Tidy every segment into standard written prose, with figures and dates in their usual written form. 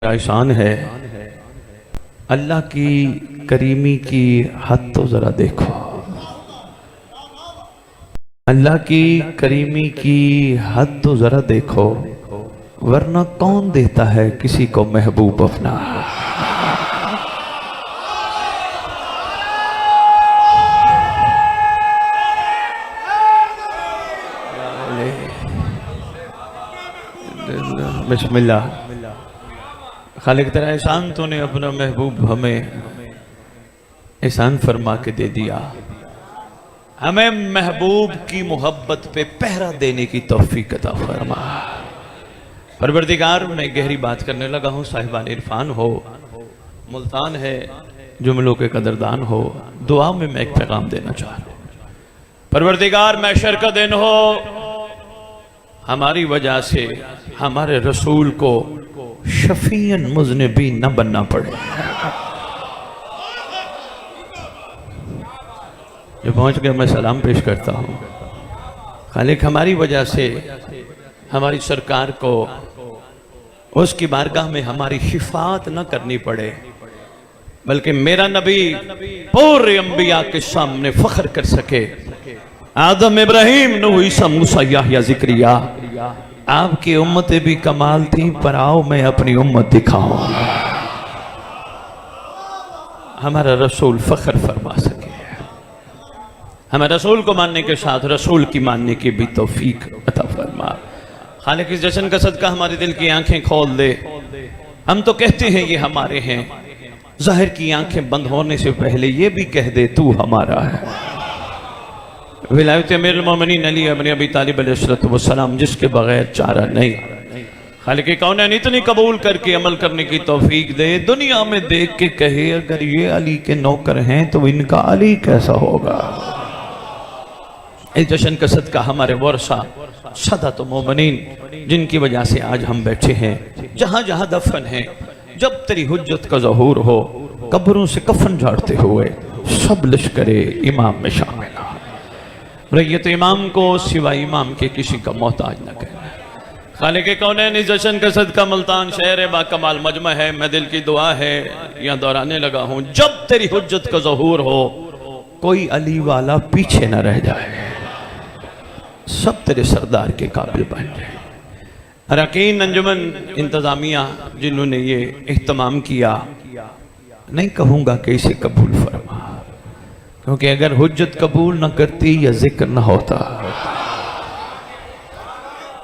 एहसान है। अल्लाह की करीमी की हद तो जरा देखो, अल्लाह की करीमी की हद तो जरा देखो, वरना कौन देता है किसी को महबूब अपना। बिस्मिल्लाह। खालिक तेरा एहसान तूने अपना महबूब हमें एहसान फरमा के दे दिया। हमें महबूब की मोहब्बत पे पहरा देने की तौफीक अता फरमा। परवरदिगार, मैं गहरी बात करने लगा हूँ। साहिबान इरफान हो, मुल्तान है, जुमलों के कदरदान हो, दुआ में मैं एक पैगाम देना चाह रहा हूँ। परवरदिगार, महशर का दिन हो, हमारी वजह से हमारे रसूल को शफीयन मुज़निबी न बनना पड़े। जो पहुंच गया मैं सलाम पेश करता हूँ। खालिक, हमारी वजह से हमारी सरकार को उसकी बारगाह में हमारी शिफात न करनी पड़े, बल्कि मेरा नबी पूरे अंबिया के सामने फख्र कर सके। आदम, इब्राहिम, नूह, ईसा, मूसा, याह्या, ज़िक्रिया, आपकी उम्मतें भी कमाल थी, पर आओ मैं अपनी उम्मत दिखाऊं। हमारा रसूल फख्र फरमा सके। हमें रसूल को मानने के साथ रसूल की मानने की भी तौफीक अता फरमा। खालिक, इस जश्न का सदका हमारे दिल की आंखें खोल दे। हम तो कहते हैं ये हमारे हैं, ज़ाहिर की आंखें बंद होने से पहले ये भी कह दे तू हमारा है। विलायत अमीरुल मोमिनीन अली इब्न अबी तालिब अलैहिस्सलाम, जिसके बगैर चारा नहीं। खालिक कौनैन इतनी कबूल करके अमल करने की तौफीक दे। दुनिया में देख के कहे अगर ये अली के नौकर हैं तो इनका अली कैसा होगा। इस जश्न का सदका हमारे वर्षा सदात मोमिनीन, जिनकी वजह से आज हम बैठे हैं, जहां जहां दफन हैं, जब तेरी हुज्जत का ज़हूर हो, कब्रों से कफन झाड़ते हुए सब लश्करे इमाम में शामिल हो। रैयत इमाम को सिवा इमाम के किसी का मोहताज न करना। खालिक कौनैन, इस जश्न का सदका मुल्तान शहर बाकमाल मजमा है, मैं दिल की दुआ है यहाँ दोहराने लगा हूँ। जब तेरी हुज्जत का ज़हूर हो, कोई अली वाला पीछे न रह जाए, सब तेरे सरदार के काबिल बन जाए। अरकान अंजुमन इंतजामिया जिन्होंने ये इह्तमाम किया, नहीं कहूँगा कि इसे कबूल फरमा, क्योंकि अगर हुज्जत कबूल न करती या जिक्र न होता,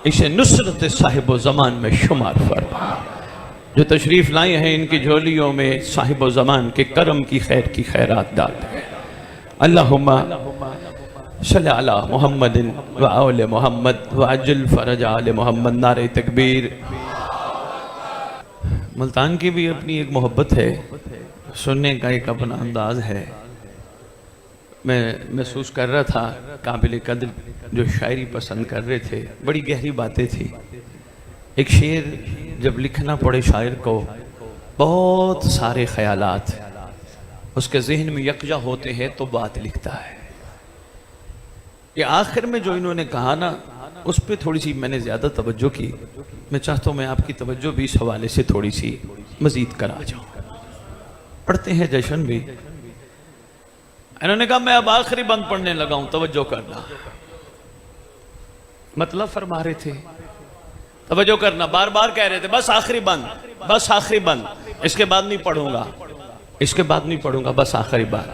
इसे नुसरत साहिब ज़मान में शुमार फरमा। जो तशरीफ लाए हैं, इनकी झोलियों में साहिब ज़मान के करम की खैर की खैरात डाल दें। अल्लाहुम्मा सल्ली अला मुहम्मदिन व आले मोहम्मद व अज्जिल फरज आले मोहम्मद। नारे तकबीर। मुल्तान की भी अपनी एक मोहब्बत है, सुनने का एक अपना अंदाज है। मैं महसूस कर रहा था काबिल कदर जो शायरी पसंद कर रहे थे, बड़ी गहरी बातें थी। एक शेर जब लिखना पड़े शायर को, बहुत सारे ख्यालात उसके जहन में यकजा होते हैं तो बात लिखता है। ये आखिर में जो इन्होंने कहा ना, उस पर थोड़ी सी मैंने ज़्यादा तवज्जो की। मैं चाहता हूँ मैं आपकी तवज्जो भी इस हवाले से थोड़ी सी मज़ीद करा जाऊँ। पढ़ते हैं जश्न भी। इन्होंने कहा मैं अब आखिरी बंद पढ़ने लगा हूँ, तवज्जो करना। मतलब फरमा रहे थे तवज्जो करना, बार बार कह रहे थे बस आखिरी बंद, बस आखिरी बंद, इसके बाद नहीं पढ़ूंगा, इसके बाद नहीं पढ़ूंगा, बस आखिरी बार।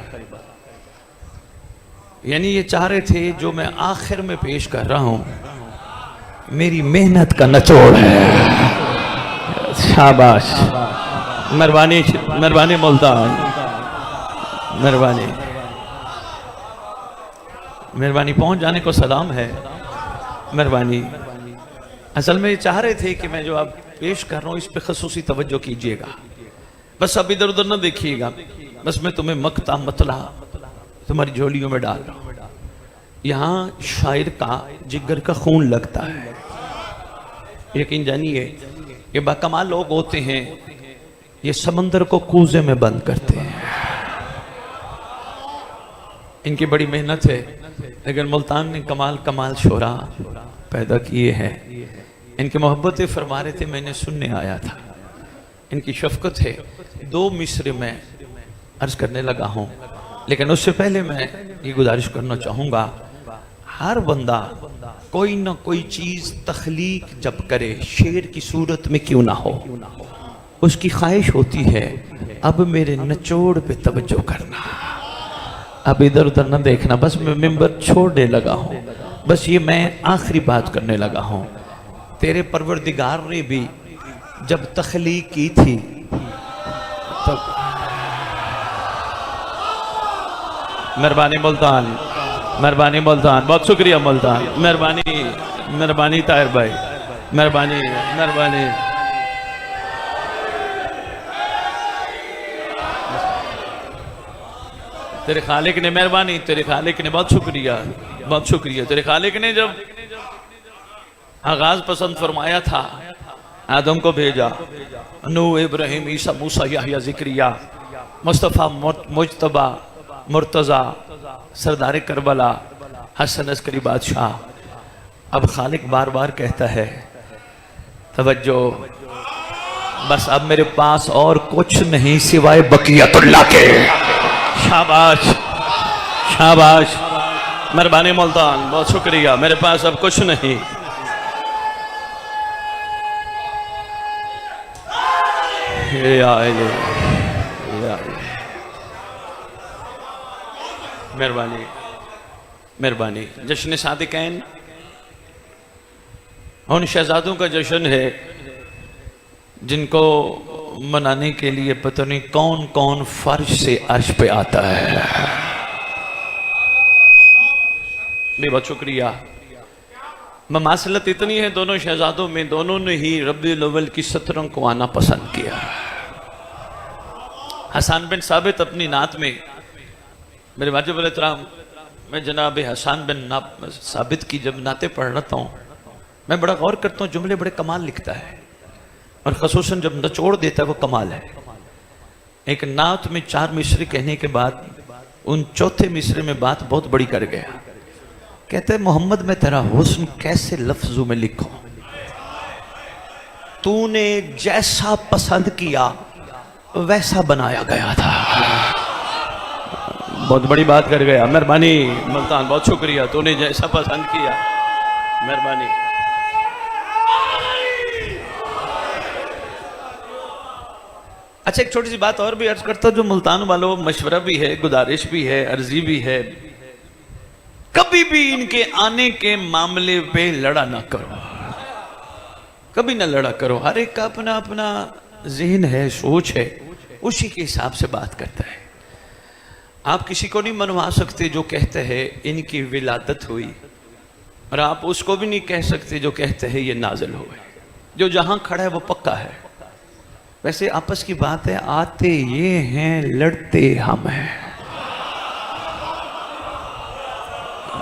यानी ये चाह रहे थे जो मैं आखिर में पेश कर रहा हूं मेरी मेहनत का निचोड़ है। शाबाश, मेहरबानी, मेहरबानी मुल्तान, मेहरबानी, मेहरबानी। पहुंच जाने को सलाम है, मेहरबानी। असल में ये चाह रहे थे कि मैं जो आप पेश कर रहा हूँ इस पे खसूसी तवज्जो कीजिएगा, बस अब इधर उधर न देखिएगा। बस मैं तुम्हें मक्ता मतला तुम्हारी झोलियों में डाल रहा हूं। यहाँ शायर का जिगर का खून लगता है, यकीन जानिए। ये बाकमाल लोग होते हैं, ये समंदर को कूजे में बंद करते हैं। इनकी बड़ी मेहनत है, लेकिन मुल्तान ने कमाल कमाल शोरा पैदा किए हैं। इनकी मोहब्बतें फरमा रहे थे, मैंने सुनने आया था। इनकी शफकत है। 2 मिसरे में अर्ज करने लगा हूँ, लेकिन उससे पहले मैं ये गुजारिश करना चाहूँगा, हर बंदा कोई ना कोई चीज़ तख्लीक जब करे, शेर की सूरत में क्यों ना हो, उसकी ख्वाहिश होती है अब मेरे निचोड़ पे तवज्जो करना, अब इधर उधर ना देखना, बस मैं मिंबर छोड़ने लगा हूँ, बस ये मैं आखिरी बात करने लगा हूँ। तेरे परवरदिगार ने भी जब तख्लीक की थी तब मेहरबानी मुल्तान, मेहरबानी मुल्तान, बहुत शुक्रिया मुल्तान, मेहरबानी मेहरबानी ताहिर भाई, मेहरबानी मेहरबानी। तेरे खालिक ने मेहरबानी, तेरे खालिक ने बहुत शुक्रिया, बहुत शुक्रिया। तेरे खालिक ने जब आगाज पसंद फरमाया था, आदम को भेजा, नूह, इब्राहिम, ईसा, मूसा, याहया, जिक्रिया, मुस्तफ़ा, मुज्तबा, मुर्तज़ा, सरदार करबला, हसन अस्करी बादशाह। अब खालिक बार बार कहता है तवज्जो, बस अब मेरे पास और कुछ नहीं सिवाय बकियतुल्लाह के। शाबाश शाबाश, मेहरबानी मुल्तान, बहुत शुक्रिया। मेरे पास अब कुछ नहीं। मेहरबानी मेहरबानी। जश्न सादिकैन उन शहजादों का जश्न है जिनको मनाने के लिए पता नहीं कौन कौन फर्श से अर्श पे आता है। बहुत शुक्रिया। ममासलत इतनी है दोनों शहजादों में, दोनों ने ही रबीउल अव्वल की 17 को आना पसंद किया। हसन बिन साबित अपनी नात में, मेरे वाजिब अलैहिस्सलाम, मैं जनाब हसन बिन साबित की जब नाते पढ़ता हूँ मैं बड़ा गौर करता हूँ, जुमले बड़े कमाल लिखता है और खसूसन जब नचोड़ देता है वो कमाल है। एक नात में 4 मिसरे कहने के बाद उन चौथे मिसरे में बात बहुत बड़ी कर गया। कहते हैं मोहम्मद मैं तेरा हुस्न कैसे लफ्जों में लिखूं, तूने जैसा पसंद किया वैसा बनाया गया था। बहुत बड़ी बात कर गया। मेहरबानी मुल्तान, बहुत शुक्रिया। तूने जैसा पसंद किया, मेहरबानी। अच्छा, एक छोटी सी बात और भी अर्ज करता हूं, जो मुल्तान वालों मशवरा भी है, गुजारिश भी है, अर्जी भी है, कभी भी इनके आने के मामले पे लड़ा ना करो, कभी ना लड़ा करो। हर एक का अपना अपना ज़हन है, सोच है, उसी के हिसाब से बात करता है। आप किसी को नहीं मनवा सकते जो कहते हैं इनकी विलादत हुई, और आप उसको भी नहीं कह सकते जो कहते हैं ये नाजिल हुए। जो जहां खड़ा है वो पक्का है। वैसे आपस की बात है, आते ये हैं लड़ते हम हैं।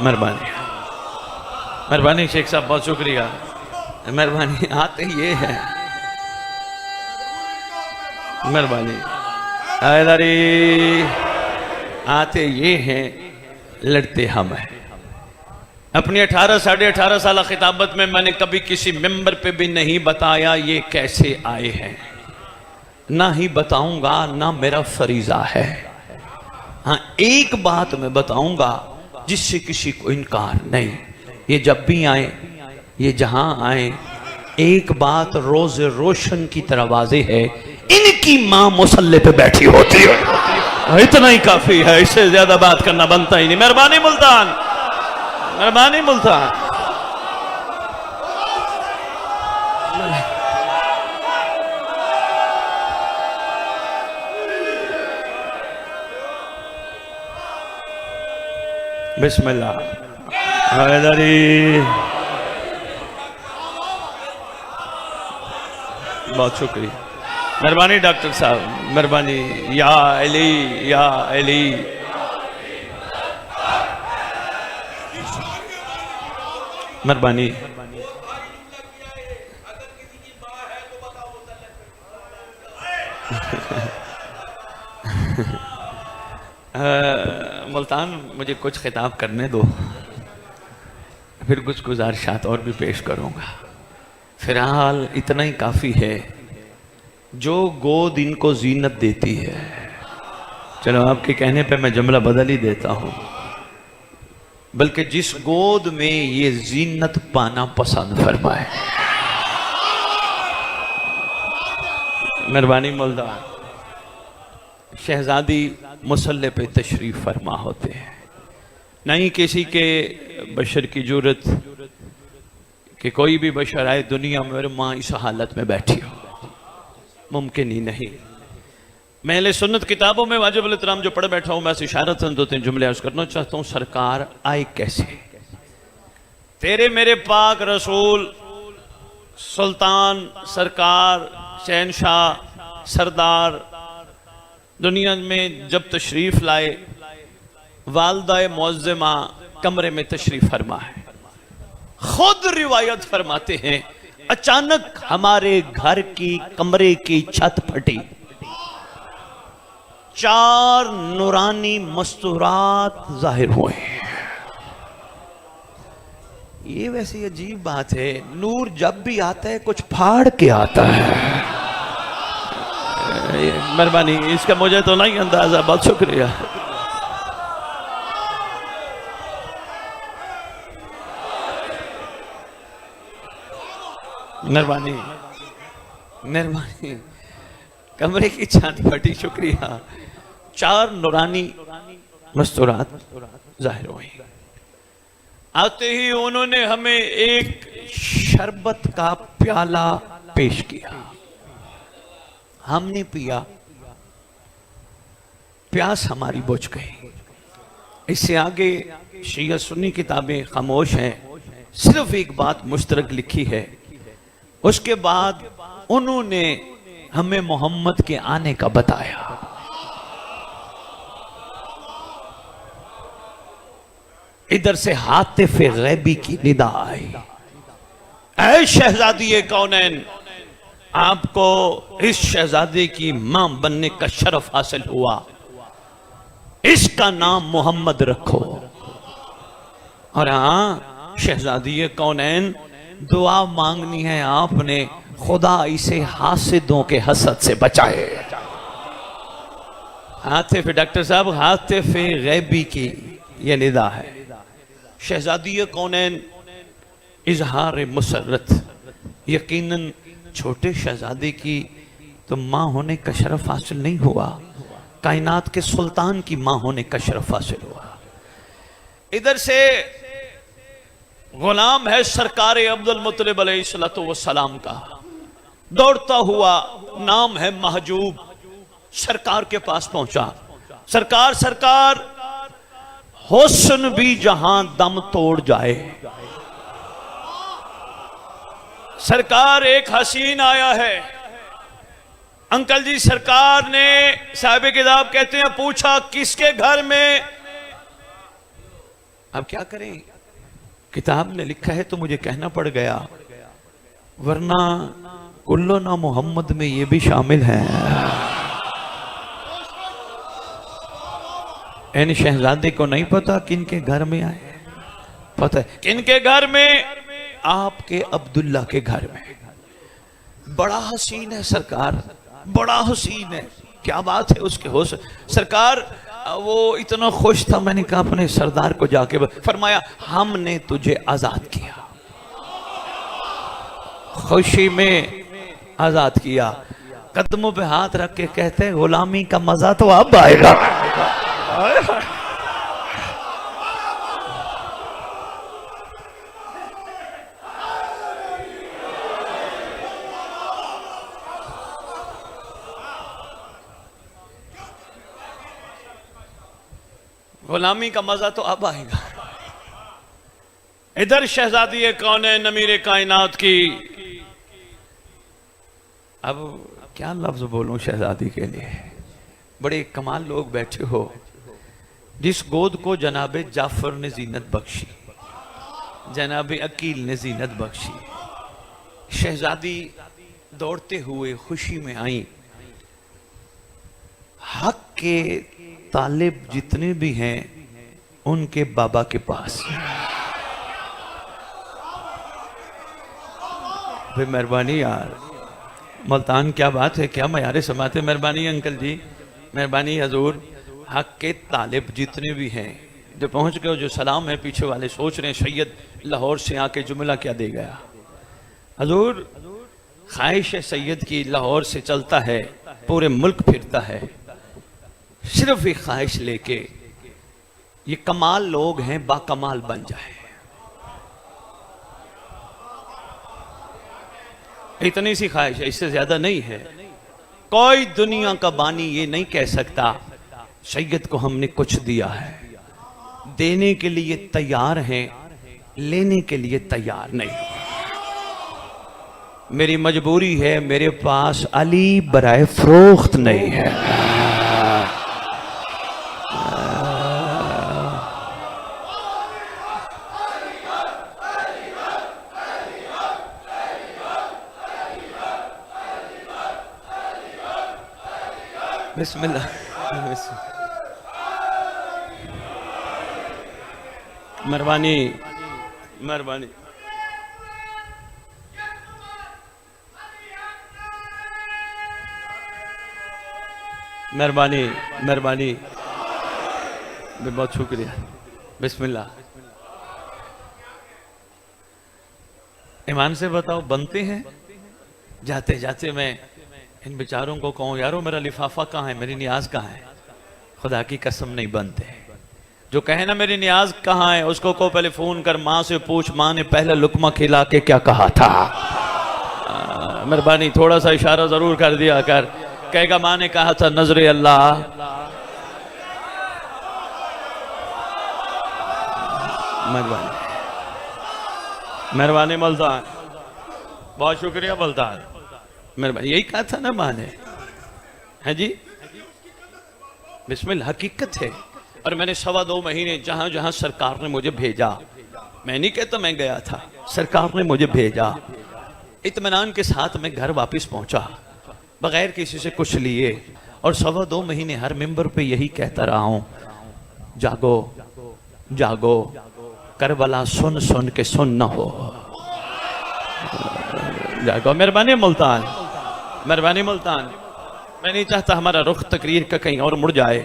मेहरबानी मेहरबानी शेख साहब, बहुत शुक्रिया, मेहरबानी। आते ये हैं, मेहरबानी। आते ये हैं लड़ते हम हैं। अपनी 18 साढ़े 18 साल खिताबत में मैंने कभी किसी मेंबर पे भी नहीं बताया ये कैसे आए हैं, ना ही बताऊंगा, ना मेरा फरीजा है। हाँ, एक बात मैं बताऊंगा जिससे किसी को इनकार नहीं, ये जब भी आए, ये जहां आए, एक बात रोज रोशन की तरह वाज़े है, इनकी मां मुसल्ले पे बैठी होती है। इतना ही काफी है, इससे ज्यादा बात करना बनता ही नहीं। मेहरबानी मुल्तान, मेहरबानी मुल्तान। बिस्मिल्लाह। बहुत शुक्रिया, मेहरबानी डॉक्टर साहब, मेहरबानी। या अली, या अली। मेहरबानी। मुल्तान, मुझे कुछ खिताब करने दो, फिर कुछ गुजारिशात और भी पेश करूंगा। फिलहाल इतना ही काफ़ी है जो गोद इनको जीनत देती है। चलो आपके कहने पे मैं जुमला बदल ही देता हूं, बल्कि जिस गोद में ये जीनत पाना पसंद फरमाए। मेहरबानी मौलदा, शहजादी मुसल्ले पे तशरीफ फरमा होते हैं, नहीं किसी के बशर की जरूरत कि कोई भी बशर आए दुनिया में मेरे माँ इस हालत में बैठी हो, मुमकिन ही नहीं। मैं अहले सुन्नत किताबों में वाजिब अल एहतराम जो पढ़ बैठा हूं, मैं इशारतन 2-3 जुमले अर्ज करना चाहता हूं। सरकार आए कैसे? तेरे मेरे पाक रसूल सुल्तान सरकार शहनशाह सरदार दुनिया में जब तशरीफ लाए, वालदा मुअज्जमा कमरे में तशरीफ फरमा है। खुद रिवायत फरमाते हैं अचानक हमारे घर की कमरे की छत फटी, 4 नूरानी मस्तूरात जाहिर हुए। ये वैसे अजीब बात है, नूर जब भी आता है कुछ फाड़ के आता है। मेहरबानी, इसका मुझे तो नहीं अंदाजा, बहुत शुक्रिया। मेहरबानी मेहरबानी, कमरे की छत फटी, शुक्रिया। 4 नूरानी मस्तूरात जाहिर हुई। आते ही उन्होंने हमें एक शरबत का प्याला पेश किया, हमने पिया, प्यास हमारी बुझ गई। इससे आगे शिया सुन्नी किताबें खामोश हैं, सिर्फ एक बात मुश्तरक लिखी है। उसके बाद उन्होंने हमें मोहम्मद के आने का बताया। इधर से हातिफ़े गैबी की निदा आई, ऐ शहजादी कौनैन, आपको इस शहजादे की मां बनने का शरफ हासिल हुआ, इसका नाम मोहम्मद रखो। और हाँ शहजादी कौनैन, दुआ मांगनी है आपने, खुदा इसे हासिदों के हसद से बचाए। हातिफ़े, डॉक्टर साहब, हातिफ़े गैबी की यह निदा है। शहजादी कौनैन इजहार मुसर्रत, यकीनन छोटे शहजादे की तो माँ होने का शरफ हासिल नहीं हुआ, कायनात के सुल्तान की माँ होने का शरफ हासिल हुआ। इधर से गुलाम है सरकार अब्दुल मुत्तलिब अलैहिस्सलातु वस्सलाम का, दौड़ता हुआ, नाम है महजूब, सरकार के पास पहुंचा। सरकार सरकार, हुस्न भी जहां दम तोड़ जाए। सरकार, एक हसीन आया है। अंकल जी, सरकार ने, साहिब किताब कहते हैं, पूछा किसके घर में। अब क्या करें, किताब ने लिखा है तो मुझे कहना पड़ गया, वरना कुल्लो ना मोहम्मद में ये भी शामिल है। इन शहजादे को नहीं पता किनके घर में आए, पता है किनके घर में, आपके अब्दुल्ला के घर में। बड़ा हसीन है सरकार, बड़ा हसीन है, क्या बात है उसके होश। सरकार वो इतना खुश था, मैंने कहा अपने सरदार को जाके, फरमाया हमने तुझे आजाद किया, खुशी में आजाद किया। कदमों पे हाथ रख के कहते हैं गुलामी का मजा तो अब आएगा। गुलामी का मजा तो अब आएगा। इधर शहजादी कौनैन अमीर कायनात की, अब क्या लफ्ज बोलूं शहजादी के लिए, बड़े कमाल लोग बैठे हो। जिस गोद को जनाबे जाफर ने जीनत बख्शी, जनाबे अकील ने जीनत बख्शी, शहजादी दौड़ते हुए खुशी में आई। हक के तालिब जितने भी हैं उनके बाबा के पास, फिर मेहरबानी यार, मुल्तान क्या बात है, क्या मयारे समात है। मेहरबानी अंकल जी, मेहरबानी हजूर। हक के तालिब जितने भी हैं जो पहुंच गए, जो सलाम है, पीछे वाले सोच रहे हैं सैयद लाहौर से आके जुमला क्या दे गया। हजूर ख्वाहिश सैयद की लाहौर से चलता है, पूरे मुल्क फिरता है, सिर्फ एक ख्वाहिश लेके, ये कमाल लोग हैं, बाकमाल बन जाए। इतनी सी ख्वाहिश है, इससे ज्यादा नहीं है। कोई दुनिया का बानी ये नहीं कह सकता सैयद को हमने कुछ दिया है। देने के लिए तैयार हैं, लेने के लिए तैयार नहीं। मेरी मजबूरी है, मेरे पास अली बराए फरोख्त नहीं है। बिस्मिल्लाह। मेहरबानी मेहरबानी। मेहरबानी मेहरबानी, बहुत शुक्रिया। बिस्मिल्लाह। ईमान से बताओ बनते हैं? जाते जाते मैं इन बेचारों को कहूँ यारो मेरा लिफाफा कहाँ है, मेरी न्याज कहाँ है? खुदा की कसम नहीं बनते। जो कहे ना मेरी न्याज कहाँ है, उसको को पहले फोन कर माँ से पूछ, माँ ने पहला लुकमा खिला के क्या कहा था। मेहरबानी थोड़ा सा इशारा जरूर कर दिया कर। कहेगा माँ ने कहा था नजरे अल्लाह। मेहरबानी मेहरबानी मुल्तान, बहुत शुक्रिया मुल्तान। मेहरबानी यही कहा था ना माँ ने, है जी। बिस्मिल्लाह, हकीकत है। और मैंने 2.25 महीने जहां जहां सरकार ने मुझे भेजा, मैं नहीं कहता मैं गया था, सरकार ने मुझे भेजा, इत्मीनान के साथ मैं घर वापस पहुंचा बगैर किसी से कुछ लिए। और 2.25 महीने हर मेंबर पे यही कहता रहा हूं, जागो जागो, करबला सुन सुन के सुन न हो। जागो। मेहरबानी मुल्तान, मेहरबानी मुल्तान। मैं नहीं चाहता हमारा रुख तकरीर का कहीं और मुड़ जाए,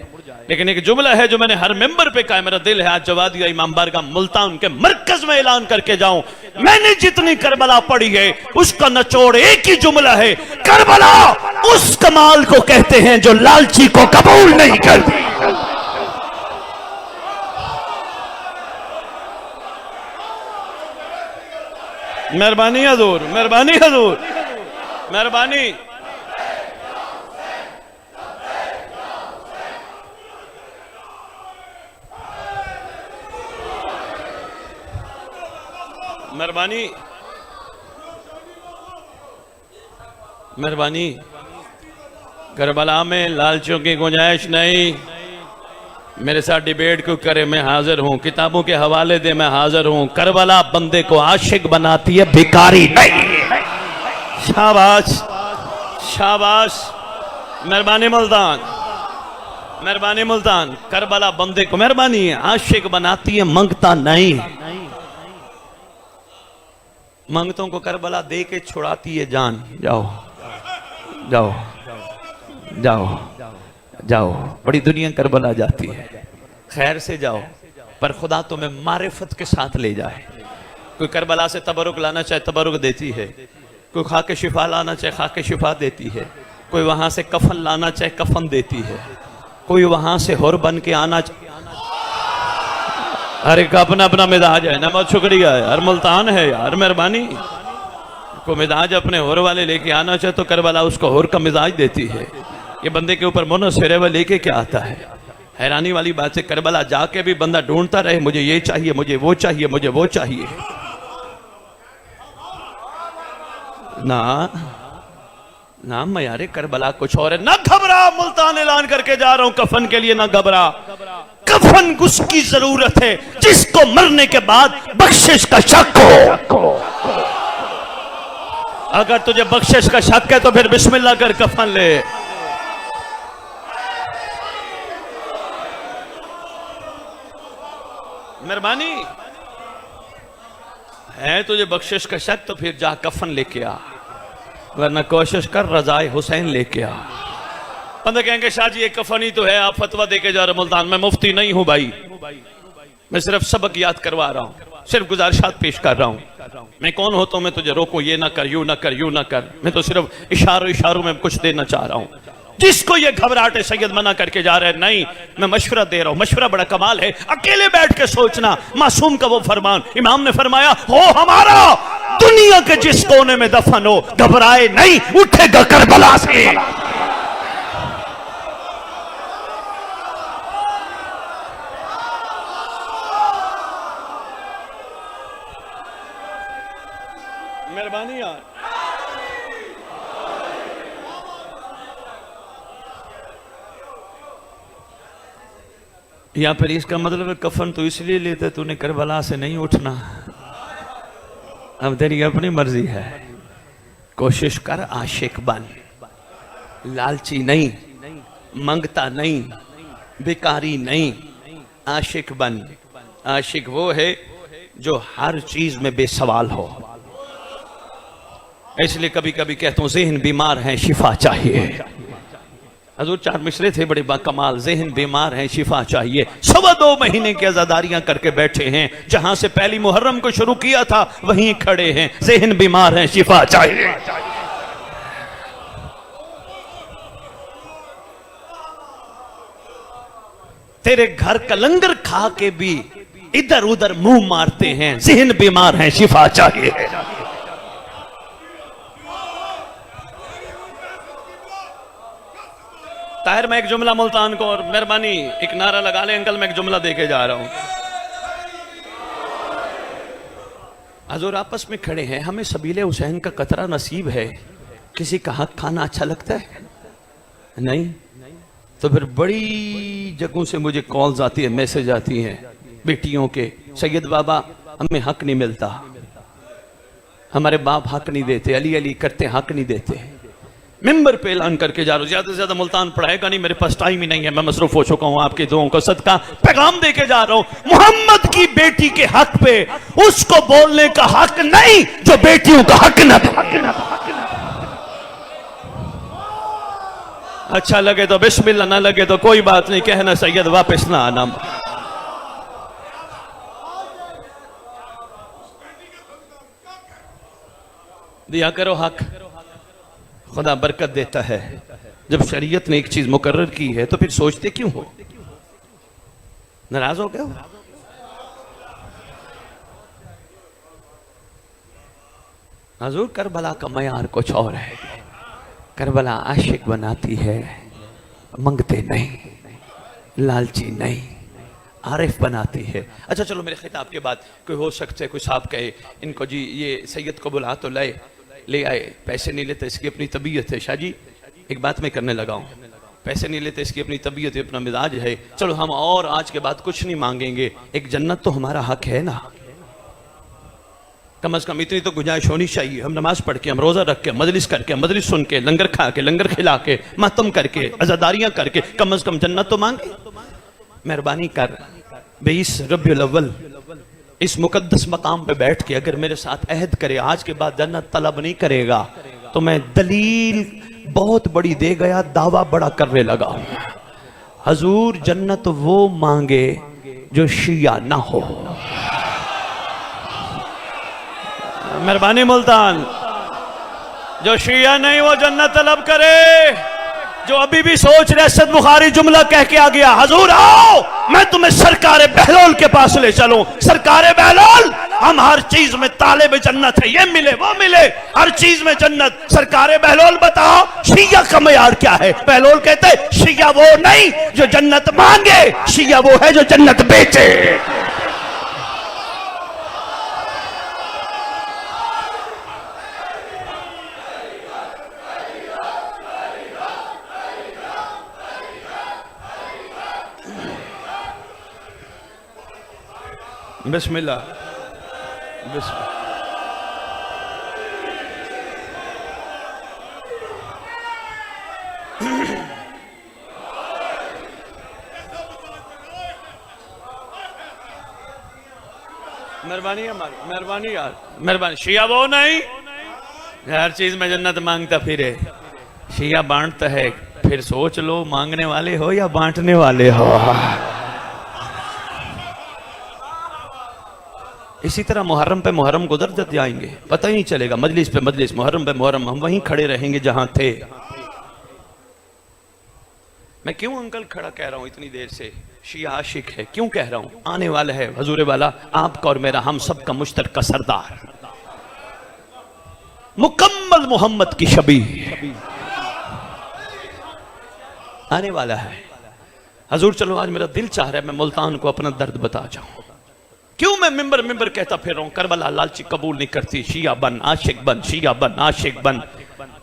लेकिन एक जुमला है जो मैंने हर मेंबर पे कहा, मेरा दिल है आज जवा दिया इमाम बारगाह मुल्तान के मरकज में ऐलान करके जाऊं, मैंने जितनी करबला पढ़ी है उसका निचोड़ एक ही जुमला है, करबला उस कमाल को कहते हैं जो लालची को कबूल नहीं करती। मेहरबानी हजूर, मेहरबानी हजूर, मेहरबानी। मेहरबानी मेहरबानी। करबला में लालचियों की गुंजाइश नहीं। मेरे साथ डिबेट क्यों करे, मैं हाजिर हूं। किताबों के हवाले दे, मैं हाजिर हूं। करबला बंदे को आशिक बनाती है, भिखारी नहीं। शाबाश शाबाश। मेहरबानी मुल्तान, मेहरबानी मुल्तान। करबला बंदे को मेहरबानी है आशिक बनाती है, मंगता नहीं। मंगतों को करबला दे के छुड़ाती है जान। जाओ जाओ जाओ जाओ, बड़ी दुनिया करबला जाती है, खैर से जाओ, पर खुदा तुम्हें मारिफत के साथ ले जाए। कोई करबला से तबरुक लाना चाहे तबरुक देती है, कोई खा के शिफा लाना चाहे खा के शिफा देती है, कोई वहां से कफन लाना चाहे कफन देती है, कोई वहां से हुर बन के आना चाहे। हर एक अपना अपना मिजाज है ना, बहुत शुक्रिया है, हर मुल्तान है यार। मेहरबानी को मिजाज अपने हुर वाले लेके आना चाहे तो करबला उसको हुर का मिजाज देती है। ये बंदे के ऊपर मुनस्सिर है, वह लेके क्या आता है। हैरानी वाली बात है, करबला जाके भी बंदा ढूंढता रहे, मुझे ये चाहिए, मुझे वो चाहिए, मुझे वो चाहिए। ना ना मयारे करबला कुछ और है। ना घबरा, मुल्तान ऐलान करके जा रहा हूं कफन के लिए, ना घबरा। कफन उसकी जरूरत है जिसको मरने के बाद बख्शिश का शक हो। अगर तुझे बख्शिश का शक है तो फिर बिस्मिल्लाह कर कफन ले। मेहरबानी है, तुझे बख्शिश का शक तो फिर जा कफन लेके आ। वरना कोशिश कर रजाए हुसैन लेके आ। बंदे कहेंगे शाह जी एक कफन ही तो है, आप फतवा देके जा रहे मुल्तान। मैं मुफ्ती नहीं हूं भाई, मैं सिर्फ सबक याद करवा रहा हूं, सिर्फ गुजारिशात पेश कर रहा हूं। मैं कौन होता हूं मैं तुझे रोकूं, ये ना कर, यूं ना कर, यूं ना कर। मैं तो सिर्फ इशारों में कुछ देना चाह रहा हूं। जिसको ये घबराहट है सैयद मना करके जा रहे हैं, नहीं मैं मशवरा दे रहा हूं। मशवरा बड़ा कमाल है, अकेले बैठ के सोचना। मासूम का वो फरमान, इमाम ने फरमाया हो हमारा दुनिया के जिस कोने में दफन हो, घबराए नहीं, उठेगा करबला से। मेहरबानी यार। या फिर इसका मतलब है कफन तो इसलिए लेते तूने करबला से नहीं उठना। अब तेरी अपनी मर्जी है। कोशिश कर आशिक बन, लालची नहीं, मंगता नहीं, बेकारी नहीं, आशिक बन। आशिक वो है जो हर चीज में बेसवाल हो। इसलिए कभी कभी कहता हूं ज़हन बीमार है, शिफा चाहिए। हजूर 4 मिसरे थे बड़े बाकमाल, ज़हन बीमार है, शिफा चाहिए। 2.25 महीने की आजादारियां करके बैठे हैं, जहां से पहली मुहर्रम को शुरू किया था वहीं खड़े हैं। ज़हन बीमार है, शिफा चाहिए। तेरे घर का लंगर खा के भी इधर उधर मुंह मारते हैं, ज़हन बीमार है, शिफा चाहिए। ताहिर मैं एक जुमला मुल्तान को, और मेहरबानी एक नारा लगा ले अंकल, मैं एक जुमला देके जा रहा हूं। हजूर आपस में खड़े हैं, हमें सबीले हुसैन का कतरा नसीब है। किसी का हक खाना अच्छा लगता है? नहीं। तो फिर बड़ी जगहों से मुझे कॉल्स आती है, मैसेज आती हैं बेटियों के, सैयद बाबा हमें हक नहीं मिलता, हमारे बाप हक नहीं देते, अली अली करते हक नहीं देते। मिंबर पे ऐलान करके जा रहा हूं, ज्यादा से ज्यादा मुल्तान पढ़ाएगा नहीं, मेरे पास टाइम ही नहीं है, मैं मसरूफ हो चुका हूं आपके दुआओं का सदका। पैगाम देके जा रहा हूं, मोहम्मद की बेटी के हक पे उसको बोलने का हक नहीं जो बेटियों का हक न दे। अच्छा लगे तो बिस्मिल्लाह, ना लगे तो कोई बात नहीं, कहना सैयद वापस ना आना। दिया करो हक, खुदा बरकत देता है। जब शरीयत ने एक चीज मुकर्रर की है तो फिर सोचते क्यों हो? नाराज हो गए हो? हजूर करबला का मयार कुछ और है। करबला आशिक बनाती है, मंगते नहीं, लालची नहीं, आरिफ बनाती है। अच्छा चलो, मेरे खिताब के बाद कोई हो सकता है, कोई साहब कहे इनको जी ये सैयद को बुला तो ले आए, पैसे नहीं लेते, इसकी अपनी तबीयत है। शाह जी एक बात मैं करने लगा हूँ, पैसे नहीं लेते, इसकी अपनी तबीयत है, अपना मिजाज है। चलो हम और आज के बाद कुछ नहीं मांगेंगे, एक जन्नत तो हमारा हक है ना, कम से कम इतनी तो गुंजाइश होनी चाहिए। हम नमाज पढ़ के, हम रोजा रख के, मजलिस करके, मजलिस सुन के, लंगर खा के, लंगर खिला के, मातम करके, आजादारियां करके, कम से कम जन्नत तो मांगे। मेहरबानी कर 20 रबीउल अव्वल इस मुकद्दस मकाम पे बैठ के अगर मेरे साथ अहद करे आज के बाद जन्नत तलब नहीं करेगा, तो मैं दलील बहुत बड़ी दे गया, दावा बड़ा करने लगा। हजूर जन्नत वो मांगे जो शिया ना हो। मेहरबानी मुल्तान, जो शिया नहीं वो जन्नत तलब करे। जो अभी भी सोच रहे सद बुखारी जुमला कह के आ गया, हजूर आओ मैं तुम्हें सरकारे बहलोल के पास ले चलूं। सरकारे बहलोल, हम हर चीज में ताले में जन्नत है, ये मिले वो मिले, हर चीज में जन्नत। सरकारे बहलोल बताओ शिया का मयार क्या है? बहलोल कहते शिया वो नहीं जो जन्नत मांगे, शिया वो है जो जन्नत बेचे। बिस्मिल्लाह, बिस्मिल्लाह। मेहरबानी हमारी, मेहरबानी यार, मेहरबानी। शिया वो नहीं हर चीज में जन्नत मांगता फिरे, शिया बांटता है। फिर सोच लो, मांगने वाले हो या बांटने वाले हो। इसी तरह मुहर्रम पे मुहर्रम गुजर जाएंगे, पता ही नहीं चलेगा। मजलिस पे मजलिस, मुहर्रम पे मुहर्रम, हम वहीं खड़े रहेंगे जहां थे। मैं क्यों अंकल खड़ा कह रहा हूं इतनी देर से? शिया आशिक है, क्यों कह रहा हूं? आने वाला है हुजूर वाला, आपका और मेरा, हम सब का मुश्तरका सरदार, मुकम्मल मोहम्मद की शबी आने वाला है। हजूर चलो, आज मेरा दिल चाह रहा है मैं मुल्तान को अपना दर्द बता जाऊं। क्यों मैं मिंबर मिंबर कहता फिर रहा हूं, करबला लालची कबूल नहीं करती, शिया बन आशिक बन, शिया बन आशिक बन।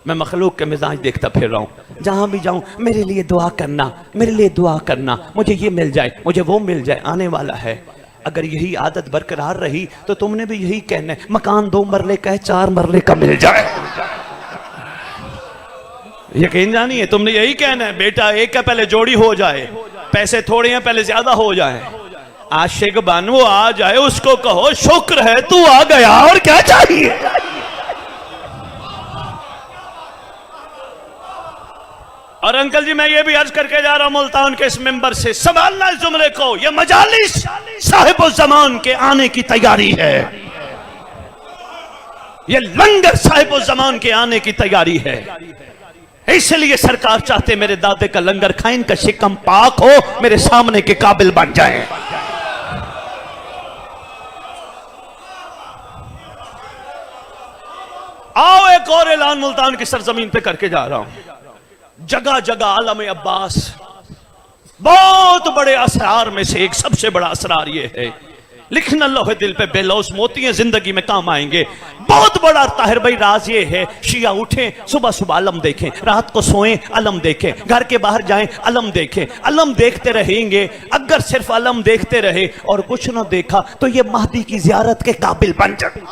मैं मखलूक के मिजाज देखता फिर रहा हूं, जहां भी जाऊं मेरे लिए दुआ करना, मेरे लिए दुआ करना, मुझे ये मिल जाए, मुझे वो मिल जाए। आने वाला है। अगर यही आदत बरकरार रही तो तुमने भी यही कहना है, मकान 2 मरले का है, 4 मरले का मिल जाए। यकीन जानिए, तुमने यही कहना है, बेटा एक का पहले जोड़ी हो जाए, पैसे थोड़े हैं पहले ज्यादा हो जाए। आशिक बन, वो आ जाए, उसको कहो शुक्र है तू आ गया, और क्या चाहिए। और अंकल जी मैं ये भी अर्ज करके जा रहा हूं मुल्तान के इस मिंबर से, संभालना इस जुमले को, ये मजालिस साहिब ज़मान के आने की तैयारी है, ये लंगर साहिब ज़मान के आने की तैयारी है। इसलिए सरकार चाहते मेरे दादे का लंगर खाएं, इनका शिकम पाक हो, मेरे सामने के काबिल बन जाए। आओ एक और ऐलान मुल्तान की सरजमीन पे करके जा रहा हूं। जगह जगह आलम अब्बास, बहुत बड़े असरार में से एक सबसे बड़ा असरार ये है, लिखना लोहे दिल पे बेलौस मोती जिंदगी में काम आएंगे। बहुत बड़ा ताहिर भाई राज ये है, शिया उठे सुबह सुबह अलम देखें, रात को सोएं अलम देखें, घर के बाहर जाएं अलम देखें, अलम देखते रहेंगे। अगर सिर्फ अलम देखते रहे और कुछ ना देखा तो ये महदी की जियारत के काबिल बन जाए।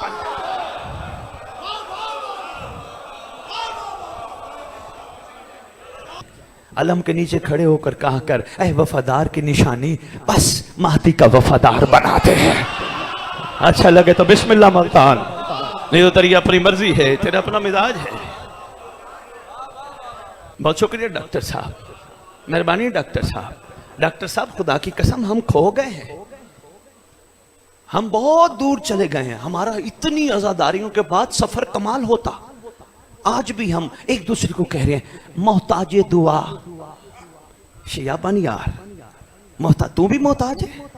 अलम के नीचे खड़े होकर कहा कर, ऐ वफादार की निशानी, बस महदी का वफादार बनाते हैं। अच्छा लगे तो बिस्मिल्लाह मुल्तान, नहीं तो तेरी अपनी मर्जी है, तेरा अपना मिजाज है। बहुत शुक्रिया डॉक्टर साहब, मेहरबानी डॉक्टर साहब। डॉक्टर साहब खुदा की कसम हम खो गए हैं, हम बहुत दूर चले गए हैं। हमारा इतनी आजादारियों के बाद सफर कमाल होता। आज भी हम एक दूसरे को कह रहे हैं मोहताज दुआ। शिया बन यार, मोहताज, तू भी मोहताज है।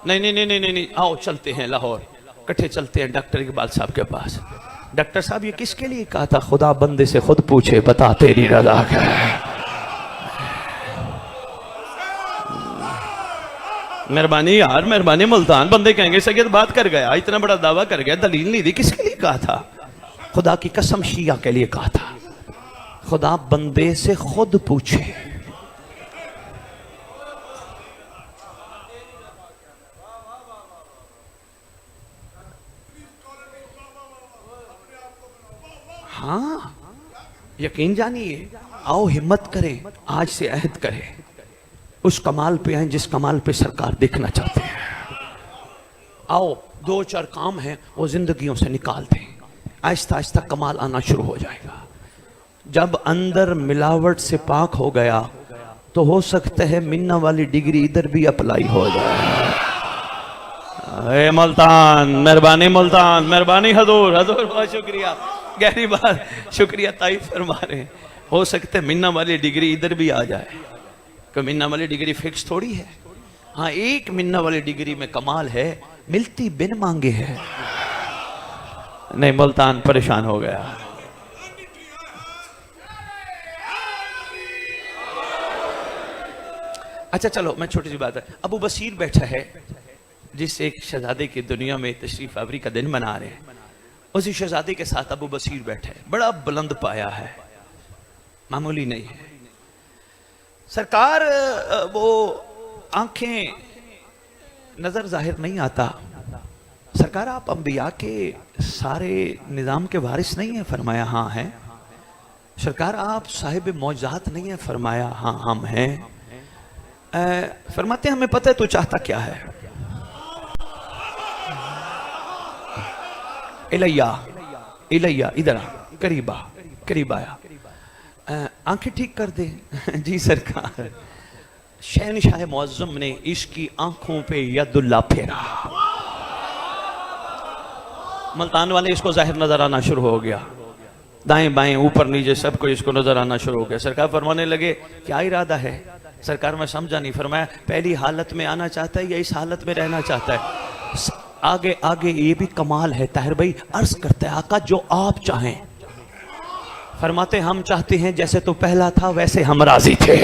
नहीं नहीं नहीं नहीं नहीं, आओ चलते हैं लाहौर, इकट्ठे चलते हैं डॉक्टर इकबाल साहब के पास। डॉक्टर साहब ये किसके लिए कहा था? खुदा बंदे से खुद पूछे, बता तेरी रजा क्या है। मेहरबानी यार, मेहरबानी मुल्तान। बंदे कहेंगे सैयद बात कर गया, इतना बड़ा दावा कर गया, दलील नहीं दी। किसके लिए कहा था? खुदा की कसम शिया के लिए कहा था, खुदा बंदे से खुद पूछे। हाँ यकीन जानिए, आओ हिम्मत करें, आज से अहद करें, उस कमाल पे आए जिस कमाल पे सरकार देखना चाहते हैं। आओ 2-4 काम हैं वो जिंदगियों से निकाल दें, आहिस्ता आहिस्ता कमाल आना शुरू हो जाएगा। जब अंदर मिलावट से पाक हो गया तो हो सकता है मिन्ना वाली डिग्री इधर भी अप्लाई हो जाए। मुल्तान मेहरबानी, मुल्तान मेहरबानी, हजूर हजूर बहुत शुक्रिया, गहरी बात, शुक्रिया तारीफ फरमा रहे हैं। हो सकता है मिन्ना वाली डिग्री इधर भी आ जाए, कि मिन्ना वाली डिग्री फिक्स थोड़ी है। हाँ एक मिन्ना वाली डिग्री में कमाल है, मिलती बिन मांगे है। नहीं मुल्तान परेशान हो गया। अच्छा चलो, मैं छोटी सी बात है, अबू बसीर बैठा है, जिस एक शहजादे की दुनिया में तशरीफ आवरी का दिन मना रहे हैं, उसी शहजादे के साथ अबू बसीर बैठा है। बड़ा बुलंद पाया है, मामूली नहीं है। सरकार वो आंखें नजर जाहिर नहीं आता। सरकार आप अंबिया के सारे निज़ाम के वारिस नहीं है, फरमाया हाँ हैं। सरकार आप साहिब मौजात नहीं है, फरमाया हाँ हम हैं। फरमाते हमें पता है तू चाहता क्या है। इलैया इलैया, इधर आ, करीब आ, करीब आया, आंखें ठीक कर दे। जी सरकार। शहनशाह मुअज्जम ने इसकी आंखों पे यदुल्ला फेरा। मुल्तान वाले इसको जाहिर नजर आना शुरू हो गया, दाएं बाएं ऊपर नीचे सबको इसको नजर आना शुरू हो गया। सरकार फरमाने लगे क्या इरादा है? सरकार मैं समझा नहीं। फरमाया पहली हालत में आना चाहता है या इस हालत में रहना चाहता है? आगे आगे ये भी कमाल है ताहिर भाई, अर्ज करते हैं आका जो आप चाहें। फरमाते हम चाहते हैं जैसे तो पहला था वैसे हम राजी थे।